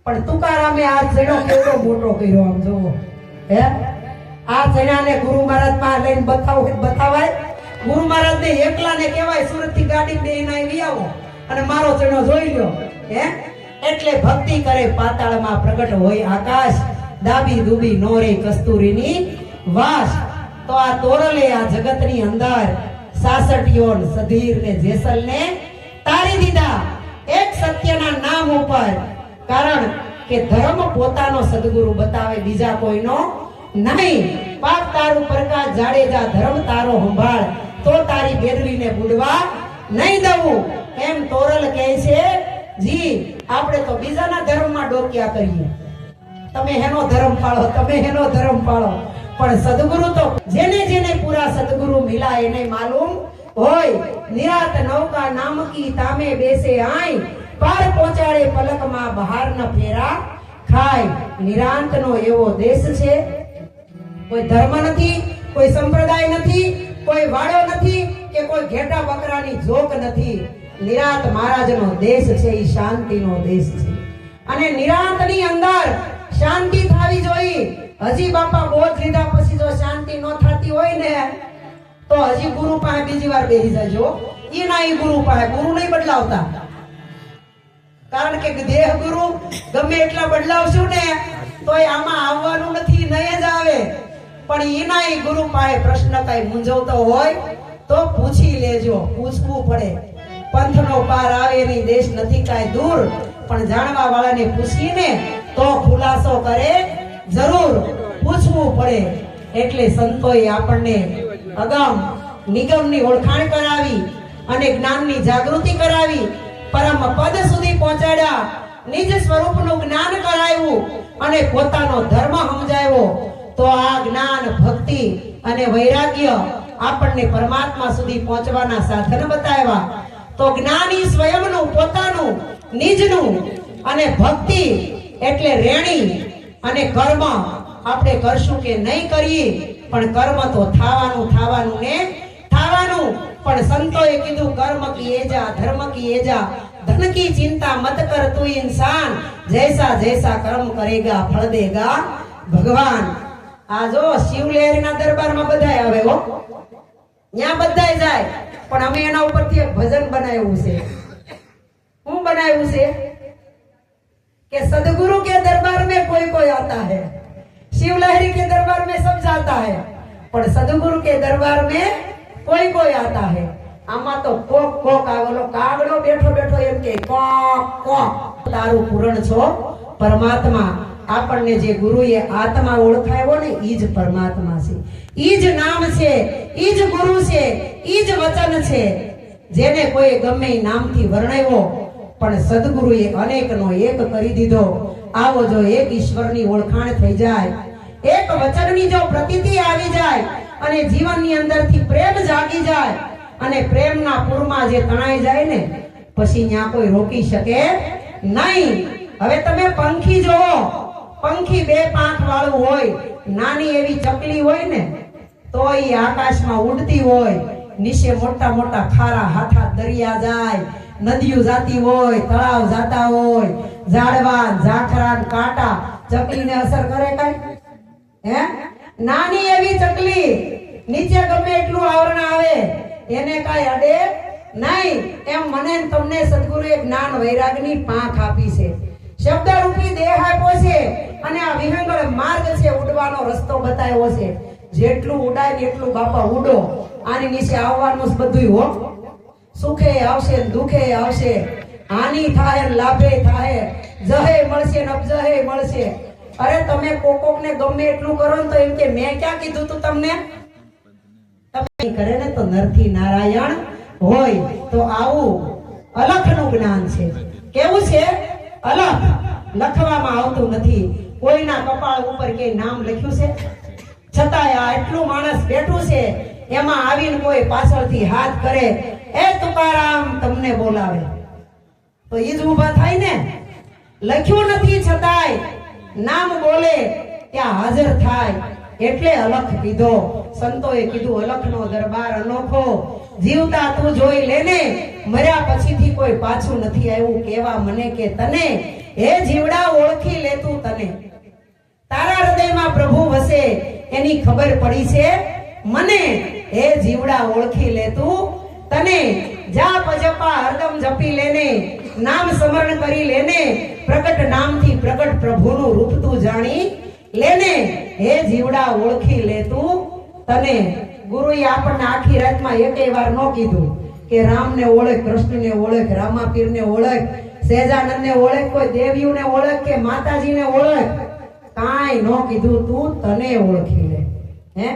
પણ તુકારામે આ ચણ્યો કેવો મોટો કર્યો, આમ જોવો. હે આ ચણાને ગુરુ મહારાજ માં લઈને બતાવાય. ગુરુ મહારાજ ને એકલા ને કહેવાય, સુરત થી ગાડી બેહીને આવી આવો અને મારો ચણો જોઈ લો. હે એટલે ભક્તિ કરે પાતાળમાં પ્રગટ હોય આકાશ, દાબી દુબી નો રે કસ્તુરીની વાસ. તો આ તોરલે આ જગતની અંદર સાસઠિયો સધીર ને જેસલ ને તારી દીધા એક સત્યના નામ ઉપર. કારણ કે ધર્મ પોતાનો સદગુરુ બતાવે, બીજા કોઈનો નહીં. પાપ તારું પ્રકાશ જાડેજા, ધર્મ તારો સંભાળ, તો તારી બેદરીને બુડવા નહીં દઉં. એમ તોરલ કહે છે, જી આપણે તો બીજાના ધર્મમાં ડોક્યા કરીએ. તમે હેનો ધર્મ પાળો, તમે હેનો ધર્મ પાળો. પણ સદગુરુ તો જેને પૂરા સદગુરુ મિલા એને માલુમ હોય. નિરાત નૌકા નામકી તામે બેસે આય, પાર પહોંચાડે પલકમાં બહાર ન ફેરા ખાય. નિરાંત નો એવો દેશ છે. કોઈ ધર્મ નથી, કોઈ સંપ્રદાય નથી, કોઈ વાડો નથી, કે કોઈ ઘેટા બકરાની જોક નથી. નિરાંત મહારાજનો દેશ છે, એ શાંતિનો દેશ છે. અને નિરાંતની અંદર શાંતિ થવી જોઈએ. હજી બાપા બોધ લીધા પછી જો શાંતિ ન થતી હોય ને તો હજી ગુરુ પાસે બીજી વાર બેસી જજો. ઈ ના ઈ ગુરુ પાસે, ગુરુ નહીં બદલાવતા. કારણ કે દેહ ગુરુ ગમે એટલા બદલાવશું ને તોય આમાં આવવાનું નથી, નહીં જ આવે. પણ ઈના ઈ ગુરુ પાસે પ્રશ્ન કઈ મૂંઝવતો હોય તો પૂછી લેજો, પૂછવું પડે. પંથનો પાર આવે નહીં, દેશ નથી કાંઈ દૂર. પણ જાણવા વાળાને પૂછીને તો ખુલાસો કરે જરૂર, પૂછવું પડે. એટલે સંતોએ આપણને અગમ નિગમની ઓળખાણ કરાવી અને જ્ઞાનની જાગૃતિ કરાવી, પરમ પદ સુધી પહોંચાડ્યા, નિજ સ્વરૂપનું જ્ઞાન કરાવ્યું અને પોતાનો ધર્મ સમજાવ્યો. તો આ જ્ઞાન, ભક્તિ અને વૈરાગ્ય આપણને પરમાત્મા સુધી પહોંચવાના સાધન બતાવ્યા. તો જ્ઞાની સ્વયંનું, પોતાનું, નિજનું, અને ભક્તિ એટલે રેણી અને કર્મ આપણે કરશું કે નહીં કરીએ, પણ કર્મ તો થવાનું ને થવાનું. પણ સંતોએ કીધું, કર્મ કી એજા, ધર્મ કી એજા, ધન કી ચિંતા મત કર તું इंसान, जैसा जैसा कर्म करेगा फल देगा भगवान. આ જો શિવલહેરીના દરબારમાં બધાય આવે હો, ત્યાં બધાય જાય. પણ અમે એના ઉપરથી એક ભજન બનાવ્યું છે. શું બનાવ્યું છે? कि सदगुरु के दरबार में कोई आता है, शिवलहरी के दरबार में सब जाता है, पर सदगुरु के दरबार में कोई आता है. આમાં તો કોક આવેલો કાગડો બેઠો એમ કે કોક. તારું પૂરણ છો પરમાત્મા. આપણને જે ગુરુએ આત્મા ઓળખાવ્યો ને ઈ જ પરમાત્મા છે, ઈ જ નામ છે, ઈ જ ગુરુ છે, ઈ જ વચન છે. જેને કોઈ ગમે નામથી વર્ણવ્યો, પણ સદગુરુએ અનેકનો એક કરી દીધો. આવો જો એક ઈશ્વરની ઓળખાણ થઈ જાય, એક વચનની જો પ્રતીતિ આવી જાય અને જીવનની અંદરથી પ્રેમ જાગી જાય, અને પ્રેમના પૂરમાં જે તણાઈ જાય ને પછી ત્યાં કોઈ રોકી શકે નહીં. હવે તમે પંખી જોવો, પંખી બે પાંખ વાળું હોય, નાની એવી ચકલી હોય ને તો એ આકાશમાં ઉડતી હોય, નીચે મોટા મોટા ખારા હાથા દરિયા જાય, નદીઓ જાતી હોય, તળાવ જાતા હોય, ઝાડવા ઝાખરા કાંટા ચકલીને અસર કરે કઈ? હે? નાની એવી ચકલી નીચે ગમે એટલું આવરણ આવે એને કઈ અડે નહીં. એમ મને ને તમને સદગુરુએ જ્ઞાન વૈરાગની પાંખ આપી છે, શબ્દરૂપી દેહ આપ્યો છે અને આ વિહંગળ માર્ગ છે, ઉડવાનો રસ્તો બતાવ્યો છે. જેટલું ઉડાય ને એટલું બાપા ઉડો. આની નીચે આવવાનું બધું હો, સુખે આવશે દુખે આવશે, હાનિ થાય લાભે થાય, જહે મળશે ને અબજહે મળશે. અરે તમે કોકોક ને ગમે એટલું કરો ને તો એમ કે મેં ક્યાં કીધું તું તમને? તમે કરે ને તો નરથી નારાયણ હોય. તો આવું અલખનું જ્ઞાન છે. કેવું છે? અલખ. લખવામાં આવતું નથી. કોઈના કપાળ ઉપર કે નામ લખ્યું છે? છતાંય આ એટલું માણસ બેઠું છે, એમાં આવીને કોઈ પાછળથી હાથ કરે, એ તુકારામ તમને બોલાવે, તો ઈ જ ઊભા થાય ને. લખ્યું નથી છતાંય નામ બોલે ત્યાં હાજર થાય. એટલે અલખ કીધો. સંતોએ કીધું અલખનો દરબાર અનોખો, જીવતા તું જોઈ લેને, મર્યા પછીથી કોઈ પાછું નથી આવ્યું કેવા મને કે તને. હે જીવડા ઓળખી લે તું તને, તારા હૃદયમાં પ્રભુ વસે એની ખબર પડી છે મને. હે જીવડા ઓળખી લે તું તને, જાપ જપા હરદમ જપી લેને, નામ સ્મરણ કરી લેને, પ્રગટ નામથી પ્રગટ પ્રભુનું રૂપ તું જાણી લેને. હે જીવડા ઓળખી લે તું તને. ગુરુએ આપણને આખી રાતમાં એકેય વાર ન કીધું કે રામને ઓળખ, કૃષ્ણને ઓળખ, રામાપીરને ઓળખ, સહેજાનંદને ઓળખ, કોઈ દેવીઓને ઓળખ કે માતાજીને ઓળખ, કાંઈ ન કીધું. તું તને ઓળખી લે. હે?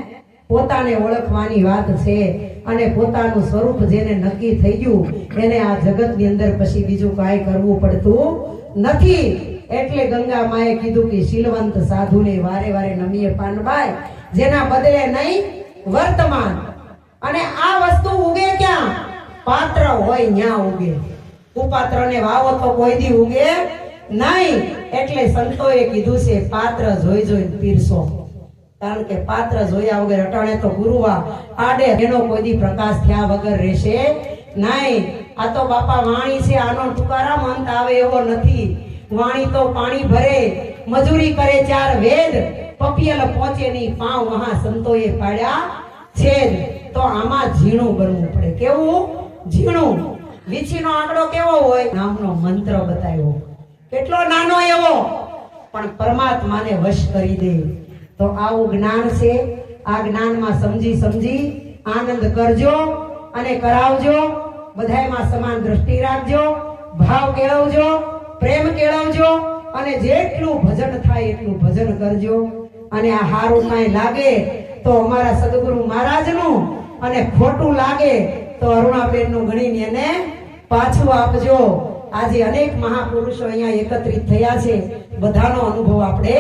પોતાને ઓળખવાની વાત છે. અને પોતાનું સ્વરૂપ જેને નક્કી થઈ ગયું એને આ જગતની અંદર પછી બીજું કાંઈ કરવું પડતું નથી. એટલે ગંગા માએ કીધું કે શીલવંત સાધુને વારે વારે નમીએ પાનબાઈ, જેના બદલે નહીં વર્તમાન. અને આ વસ્તુ ઉગે ક્યાં? પાત્ર હોય ન્યા ઉગે. કુપાત્રને વાવો તો કોઈ દી ઉગે નહીં. એટલે સંતોએ કીધું છે પાત્ર જોઈ જોઈને પીરસો. કારણ કે પાત્ર જોયા વગર અટાણે તો ગુરુવા આડે એનો કોઈ દી પ્રકાશ થયા વગર રહેશે નહીં. આ તો બાપા વાણી છે, આનો તુકારામ અંત આવે એવો નથી. વાણી તો પાણી ભરે, મજૂરી કરે 4 વેદ, પપિયલ પહોંચે નહીં પાવ મહા સંતોએ પાડ્યા છે. તો આમાં ઝીણું બનવું પડે. કેવું? ઝીણું. વીછીનો આંકડો કેવો હોય? નામનો મંત્ર બતાવ્યો, કેટલો નાનો એવો, પણ પરમાત્માને વશ કરી દે. તો આવું જ્ઞાન છે. આ જ્ઞાનમાં સમજી સમજી આનંદ કરજો અને કરાવજો. બધાયમાં સમાન દ્રષ્ટિ રાખજો, ભાવ કેળવજો, પ્રેમ કેળવજો, અને જેટલું ભજન થાય એટલું ભજન કરજો. અને આ હારું કાંઈ લાગે તો અમારા સદગુરુ મહારાજનું, અને ખોટું લાગે તો અરુણાબેનનું ગણીને એને પાછું આપજો. આજે અનેક મહાપુરુષો અહીંયા એકત્રિત થયા છે, બધાનો અનુભવ આપણે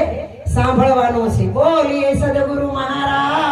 સાંભળવાનો છે. બોલીએ સદગુરુ મહારાજ.